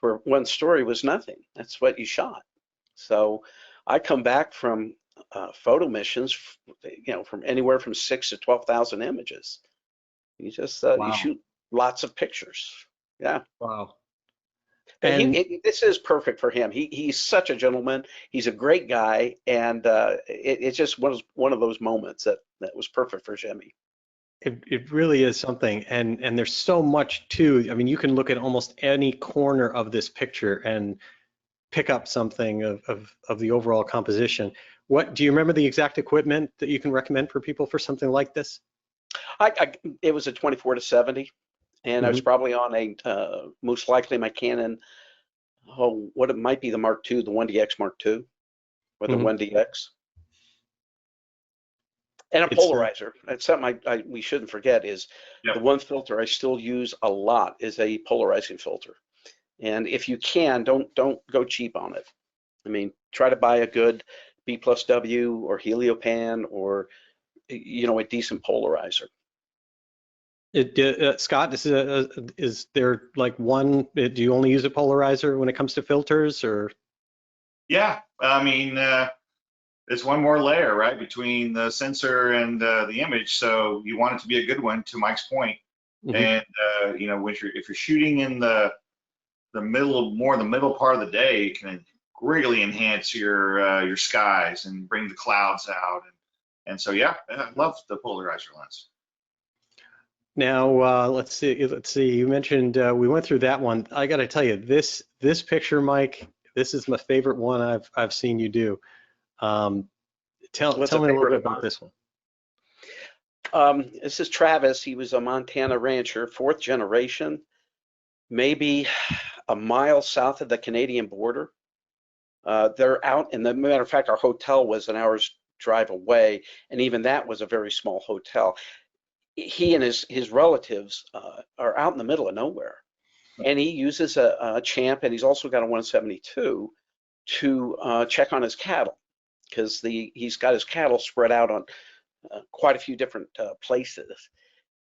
for one story was nothing. That's what you shot. So I come back from photo missions, from anywhere from 6,000 to 12,000 images. You just wow. you shoot lots of pictures. Yeah. Wow. And And this is perfect for him. He's such a gentleman. He's a great guy, and it's just one of those moments that was perfect for Jimmy. it really is something. And there's so much too. I mean, you can look at almost any corner of this picture and pick up something of the overall composition. What do you remember the exact equipment that you can recommend for people for something like this? It was a 24-70, and I was Mhm. probably on a most likely my Canon. Oh, what it might be the Mark II, the 1DX Mark II, or the Mhm. 1DX, and a It's polarizer. That's something we shouldn't forget is Yep. the one filter I still use a lot is a polarizing filter. And if you can, don't go cheap on it. I mean, try to buy a good B+W or Heliopan or a decent polarizer. Scott, is there like one? Do you only use a polarizer when it comes to filters, or? Yeah, I mean, it's one more layer, right, between the sensor and the image. So you want it to be a good one, to Mike's point. Mhm. And if you're shooting in the middle part of the day, it can greatly enhance your skies and bring the clouds out. And so yeah, I love the polarizer lens. Now let's see. Let's see. You mentioned we went through that one. I got to tell you, this picture, Mike, this is my favorite one I've seen you do. Um, tell What's a me a little favorite bit of about mine? this one. This is Travis. He was a Montana rancher, fourth generation, maybe a mile south of the Canadian border. They're out, and the matter of fact, our hotel was an hour's drive away, and even that was a very small hotel. He and his relatives are out in the middle of nowhere, and he uses a Champ, and he's also got a 172 to check on his cattle because he's got his cattle spread out on quite a few different places.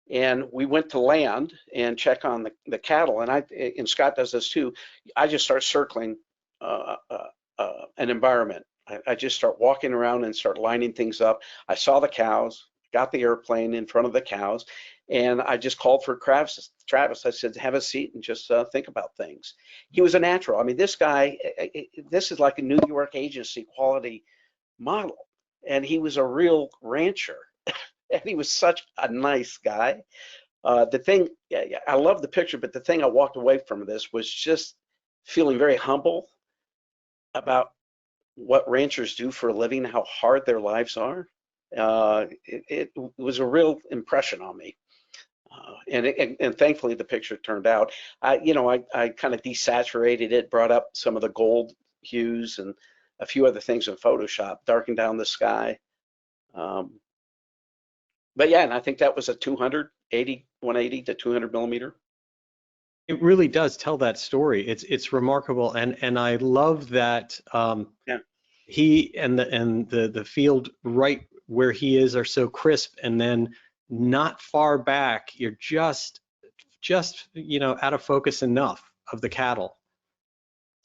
And we went to land and check on the cattle, and Scott does this too. I just start circling an environment. I just start walking around and start lining things up. I saw the cows, got the airplane in front of the cows, and I just called for Travis. I said, have a seat and just think about things. He was a natural. I mean, this guy, this is like a New York agency quality model, and he was a real rancher, and he was such a nice guy. I love the picture, but the thing I walked away from this was just feeling very humble about what ranchers do for a living, how hard their lives are. It was a real impression on me. And thankfully the picture turned out. I kind of desaturated it, brought up some of the gold hues and a few other things in Photoshop, darkened down the sky. But yeah, and I think that was a 180 to 200 millimeter. It really does tell that story. It's remarkable, and I love that Yeah. he and the field right where he is are so crisp, and then not far back, you're just out of focus enough of the cattle.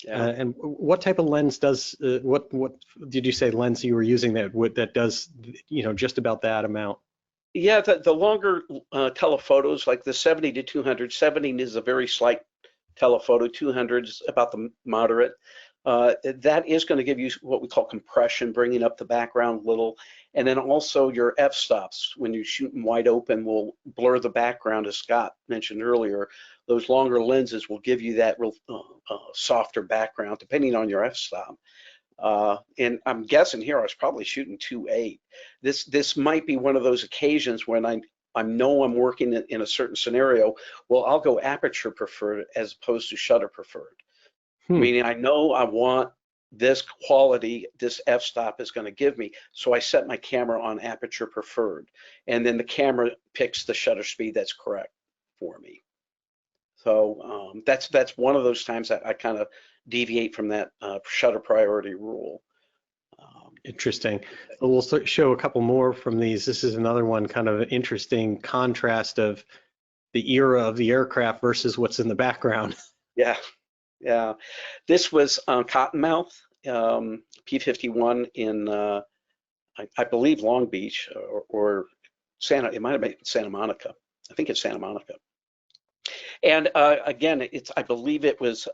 Yeah. And what type of lens does what did you say lens you were using that does just about that amount? Yeah, the longer telephotos, like the 70 to 200, 70 is a very slight telephoto, 200 is about the moderate. That is going to give you what we call compression, bringing up the background a little. And then also your f-stops, when you're shooting wide open, will blur the background, as Scott mentioned earlier. Those longer lenses will give you that real softer background, depending on your f-stop. And I'm guessing here I was probably shooting 2.8. This might be one of those occasions when I know I'm working in a certain scenario. Well, I'll go aperture preferred as opposed to shutter preferred. Meaning I know I want this quality, this f-stop is going to give me. So I set my camera on aperture preferred, and then the camera picks the shutter speed that's correct for me. So that's one of those times that I kind of deviate from that shutter priority rule. Interesting. We'll show a couple more from these. This is another one, kind of an interesting contrast of the era of the aircraft versus what's in the background. Yeah, yeah. This was Cottonmouth, P-51 in, I believe, Long Beach or Santa, it might have been Santa Monica. I think it's Santa Monica. And again, I believe it was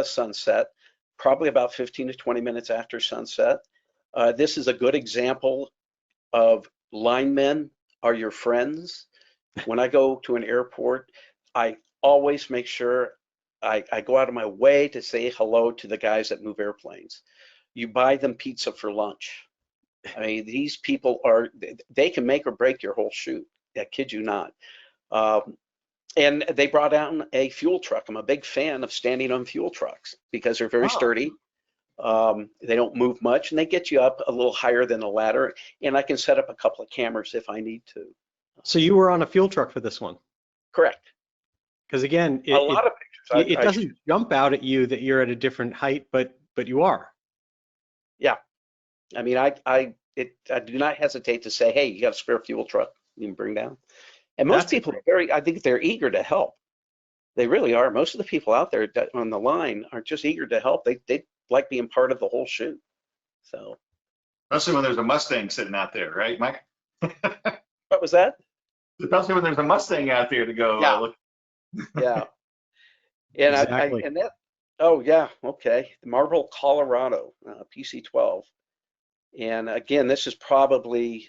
sunset, probably about 15 to 20 minutes after sunset. This is a good example of linemen are your friends. When I go to an airport, I always make sure I go out of my way to say hello to the guys that move airplanes. You buy them pizza for lunch. I mean, these people they can make or break your whole shoot. I kid you not. And they brought down a fuel truck. I'm a big fan of standing on fuel trucks because they're very sturdy. They don't move much, and they get you up a little higher than a ladder. And I can set up a couple of cameras if I need to. So you were on a fuel truck for this one? Correct. Because again, A lot of pictures. it doesn't jump out at you that you're at a different height, but you are. Yeah. I mean, I do not hesitate to say, hey, you got a spare fuel truck you can bring down. And most people I think they're eager to help. They really are. Most of the people out there on the line are just eager to help. They like being part of the whole shoot. So. Especially when there's a Mustang sitting out there, right, Mike? What was that? Especially when there's a Mustang out there to go look. Yeah. And Exactly. oh yeah, okay. Marble, Colorado, PC-12. And again, this is probably,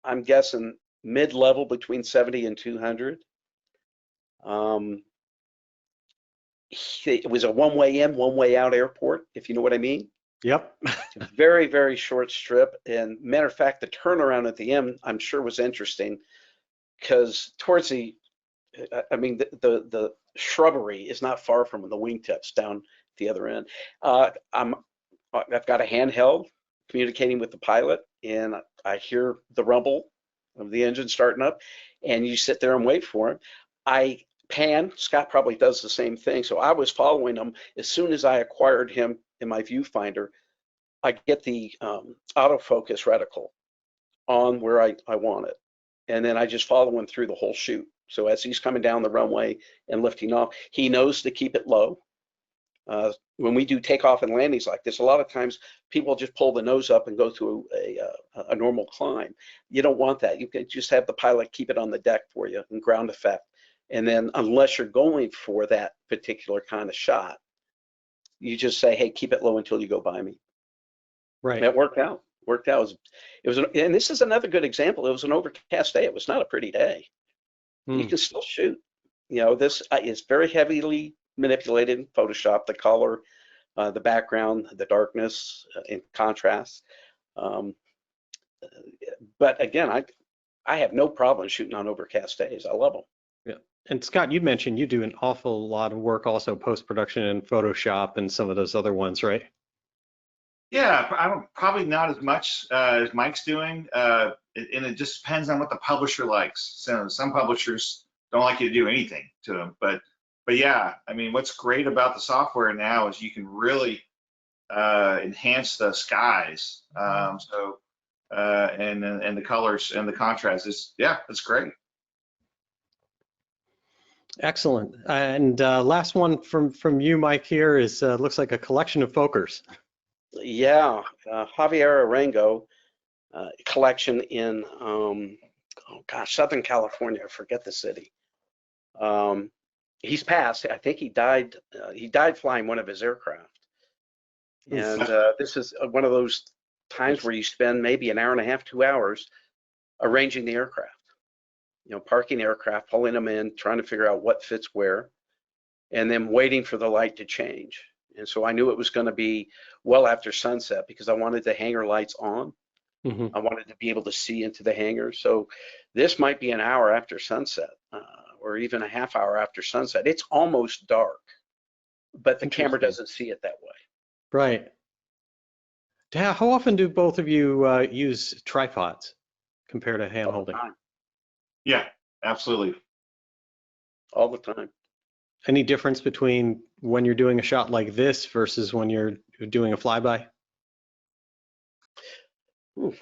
I'm guessing, mid-level between 70 and 200. It was a one-way in, one-way out airport, if you know what I mean. Yep. Very, very short strip. And matter of fact, the turnaround at the end, I'm sure was interesting because towards the shrubbery is not far from the wingtips down the other end. I've got a handheld communicating with the pilot, and I hear the rumble of the engine starting up, and you sit there and wait for it. I pan. Scott probably does the same thing. So I was following him. As soon as I acquired him in my viewfinder, I get the autofocus reticle on where I want it. And then I just follow him through the whole shoot. So as he's coming down the runway and lifting off, he knows to keep it low. When we do takeoff and landings like this, a lot of times people just pull the nose up and go through a normal climb. You don't want that. You can just have the pilot keep it on the deck for you in ground effect. And then unless you're going for that particular kind of shot, you just say, hey, keep it low until you go by me. Right. And it worked out. And this is another good example. It was an overcast day. It was not a pretty day. You can still shoot. You know, this is very heavily manipulated in Photoshop, the color, the background, the darkness, in contrast. But again, I have no problem shooting on overcast days. I love them. Yeah. And Scott, you mentioned you do an awful lot of work also post-production in Photoshop and some of those other ones, right? Yeah, probably not as much as Mike's doing, and it just depends on what the publisher likes. So some publishers don't like you to do anything to them, but yeah, I mean, what's great about the software now is you can really enhance the skies. And the colors and the contrast it's great. Excellent. And last one from you, Mike, here is looks like a collection of Fokers. Yeah, Javier Arango collection in Southern California. I forget the city. He's passed. I think he died. He died flying one of his aircraft. And this is one of those times where you spend maybe an hour and a half, 2 hours arranging the aircraft. You know, parking aircraft, pulling them in, trying to figure out what fits where, and then waiting for the light to change. And so I knew it was going to be well after sunset because I wanted the hangar lights on. I wanted to be able to see into the hangar. So this might be an hour after sunset or even a half hour after sunset. It's almost dark, but the camera doesn't see it that way. Right. How often do both of you use tripods compared to hand holding? Yeah, absolutely. All the time. Any difference between when you're doing a shot like this versus when you're doing a flyby?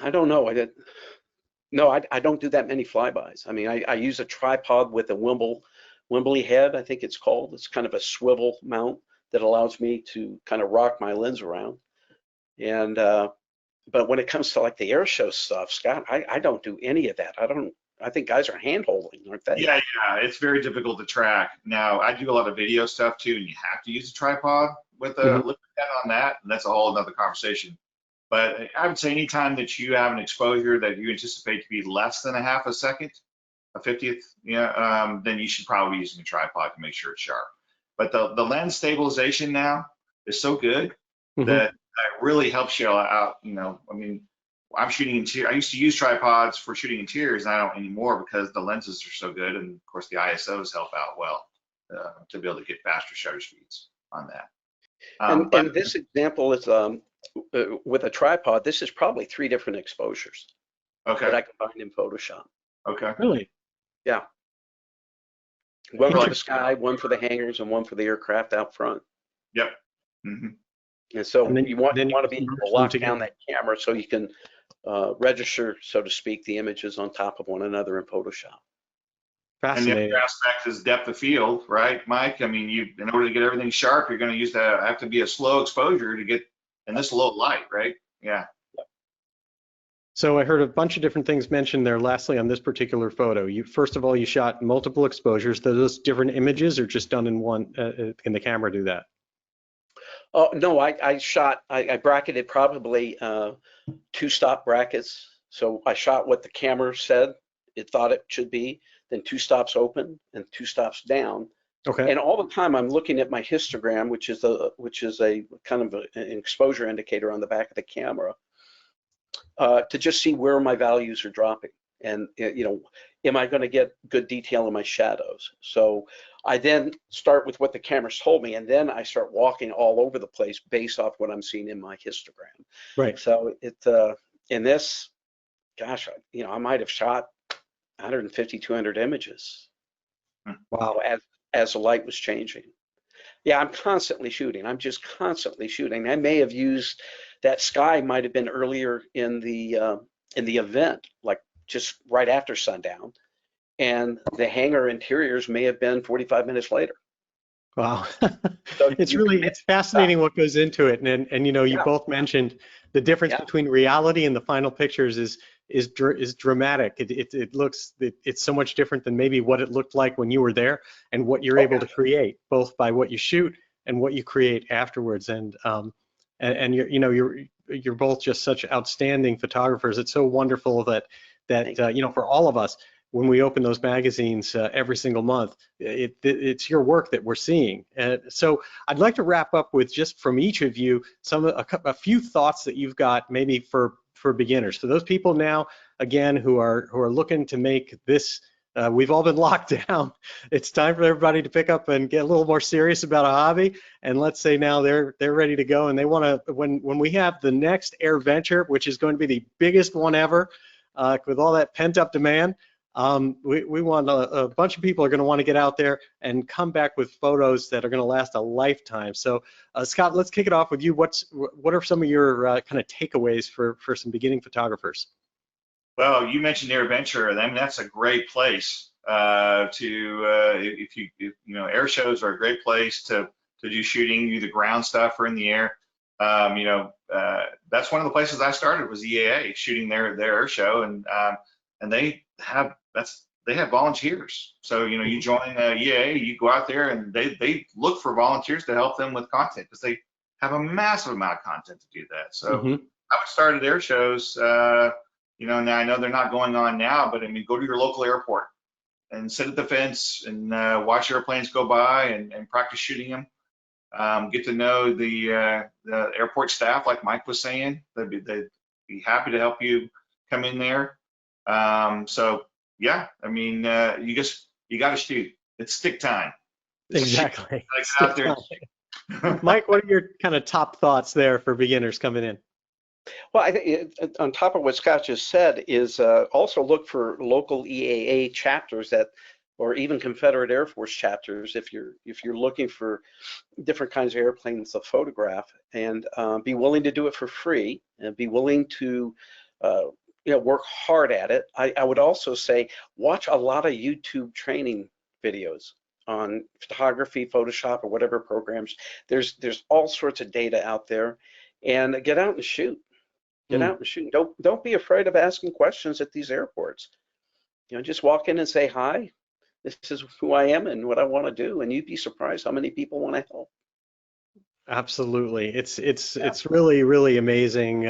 I don't know. I don't do that many flybys. I mean, I use a tripod with a Wimbley head, I think it's called. It's kind of a swivel mount that allows me to kind of rock my lens around. And but when it comes to like the air show stuff, Scott, I don't do any of that. I I think guys are hand holding, aren't they? Yeah, it's very difficult to track. Now, I do a lot of video stuff too, and you have to use a tripod with a lift head on that, and that's a whole other conversation. But I would say anytime that you have an exposure that you anticipate to be less than a half a second, a 50th, then you should probably be using a tripod to make sure it's sharp. But the lens stabilization now is so good that it really helps you out. I mean, I'm shooting interior. I used to use tripods for shooting interiors, and I don't anymore because the lenses are so good, and of course the ISOs help out well to be able to get faster shutter speeds on that. And this example is with a tripod. This is probably 3 different exposures that I combined in Photoshop. Okay. Really? Yeah. One for the sky, one for the hangars, and one for the aircraft out front. Yep. Mm-hmm. And so And then, you want to be able to lock together. down that camera so you can register, so to speak, the images on top of one another in Photoshop. Fascinating. And the other aspect is depth of field, right, Mike? I mean, in order to get everything sharp, you're going to have to be a slow exposure to get in this low light, right? Yeah. So I heard a bunch of different things mentioned there. Lastly, on this particular photo, first of all, you shot multiple exposures. Those different images are just done in one. Can the camera do that? Oh no, I bracketed probably 2 stop brackets. So I shot what the camera said it thought it should be, then 2 stops open and 2 stops down. Okay. And all the time I'm looking at my histogram, which is a kind of an exposure indicator on the back of the camera, to just see where my values are dropping. And am I going to get good detail in my shadows? So I then start with what the camera's told me, and then I start walking all over the place based off what I'm seeing in my histogram. Right. So in this, gosh, I might have shot 150, 200 images. Wow. As the light was changing. Yeah, I'm constantly shooting. I'm just constantly shooting. I may have used that sky might have been earlier in the event, like just right after sundown, and the hangar interiors may have been 45 minutes later. Wow. So it's fascinating what goes into it. And you both mentioned the difference between reality and the final pictures is dramatic. It's so much different than maybe what it looked like when you were there and what you're able to create, both by what you shoot and what you create afterwards. And you're both just such outstanding photographers. It's so wonderful that for all of us, when we open those magazines every single month, it's your work that we're seeing. So I'd like to wrap up with, just from each of you, a few thoughts that you've got maybe for beginners. For those people now, again, who are looking to make this, we've all been locked down. It's time for everybody to pick up and get a little more serious about a hobby. And let's say now they're ready to go, and they want to, when we have the next Air Venture, which is going to be the biggest one ever, with all that pent up demand. We want a bunch of people are going to want to get out there and come back with photos that are going to last a lifetime. So Scott, let's kick it off with you. What are some of your kind of takeaways for some beginning photographers? Well, you mentioned Air Venture. I mean, that's a great place if air shows are a great place to do shooting, do the ground stuff or in the air. That's one of the places I started, was EAA, shooting their air show, and they have volunteers. So you join EAA, you go out there, and they look for volunteers to help them with content, because they have a massive amount of content to do that. So I would start at air shows. Now I know they're not going on now, but I mean, go to your local airport and sit at the fence and watch airplanes go by and practice shooting them. Get to know the airport staff, like Mike was saying. They'd be happy to help you come in there. So yeah, I mean, you got to shoot. It's stick time. Exactly. Get out there and shoot. Mike, what are your kind of top thoughts there for beginners coming in? Well, I think on top of what Scott just said is also look for local EAA chapters or even Confederate Air Force chapters if you're looking for different kinds of airplanes to photograph, and be willing to do it for free, and be willing to work hard at it. I would also say watch a lot of YouTube training videos on photography, Photoshop, or whatever programs. There's all sorts of data out there, and get out and shoot. Get out and shoot. Don't be afraid of asking questions at these airports. just walk in and say, hi, this is who I am and what I want to do. And you'd be surprised how many people want to help. Absolutely, it's really really amazing,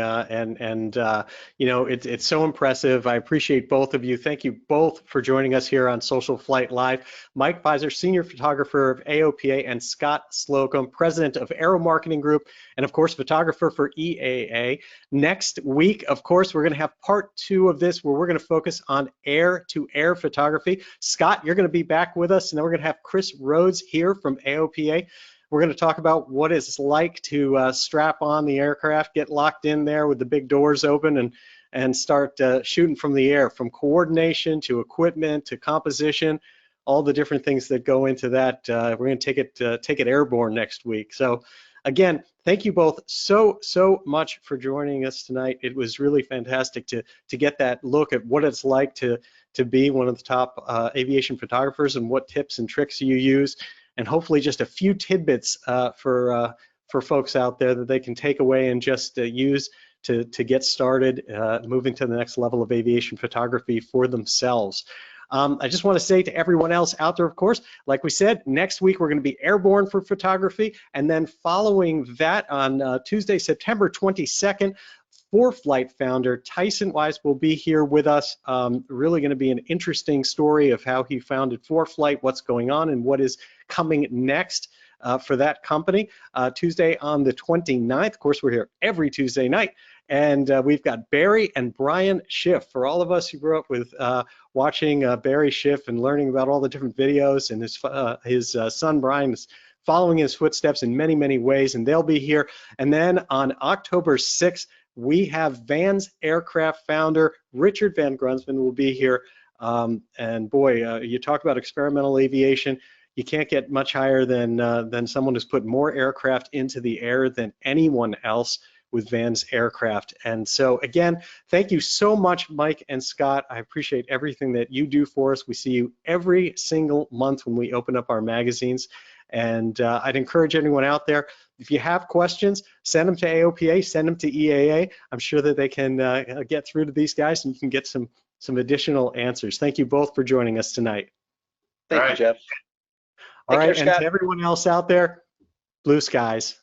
it's so impressive. I appreciate both of you. Thank you both for joining us here on Social Flight Live. Mike Pfizer, senior photographer of AOPA, and Scott Slocum, president of Aero Marketing Group, and of course photographer for EAA. Next week, of course, we're going to have part 2 of this, where we're going to focus on air-to-air photography. Scott, you're going to be back with us, and then we're going to have Chris Rhodes here from AOPA. We're going to talk about what it's like to strap on the aircraft, get locked in there with the big doors open, and start shooting from the air, from coordination to equipment to composition, all the different things that go into that. We're going to take it airborne next week. So again, thank you both so much for joining us tonight. It was really fantastic to get that look at what it's like to be one of the top aviation photographers, and what tips and tricks you use, and hopefully just a few tidbits for folks out there that they can take away and just use to get started moving to the next level of aviation photography for themselves. I just want to say to everyone else out there, of course, like we said, next week we're going to be airborne for photography, and then following that on Tuesday, September 22nd, SocialFlight founder Tyson Wise will be here with us. Really going to be an interesting story of how he founded SocialFlight, what's going on, and what is coming next for that company. Tuesday on the 29th, of course, we're here every Tuesday night, and we've got Barry and Brian Schiff. For all of us who grew up with watching Barry Schiff and learning about all the different videos, and his son Brian is following his footsteps in many ways, and they'll be here. And then on October 6th, we have Van's aircraft founder Richard Van Grunsman will be here, and boy, you talk about experimental aviation. You can't get much higher than someone who's put more aircraft into the air than anyone else with Van's aircraft. And so again, thank you so much, Mike and Scott. I appreciate everything that you do for us. We see you every single month when we open up our magazines. And I'd encourage anyone out there, if you have questions, send them to AOPA, send them to EAA. I'm sure that they can get through to these guys, and you can get some additional answers. Thank you both for joining us tonight. Thank you, Jeff. All right, Take care, and Scott. to everyone else out there, blue skies.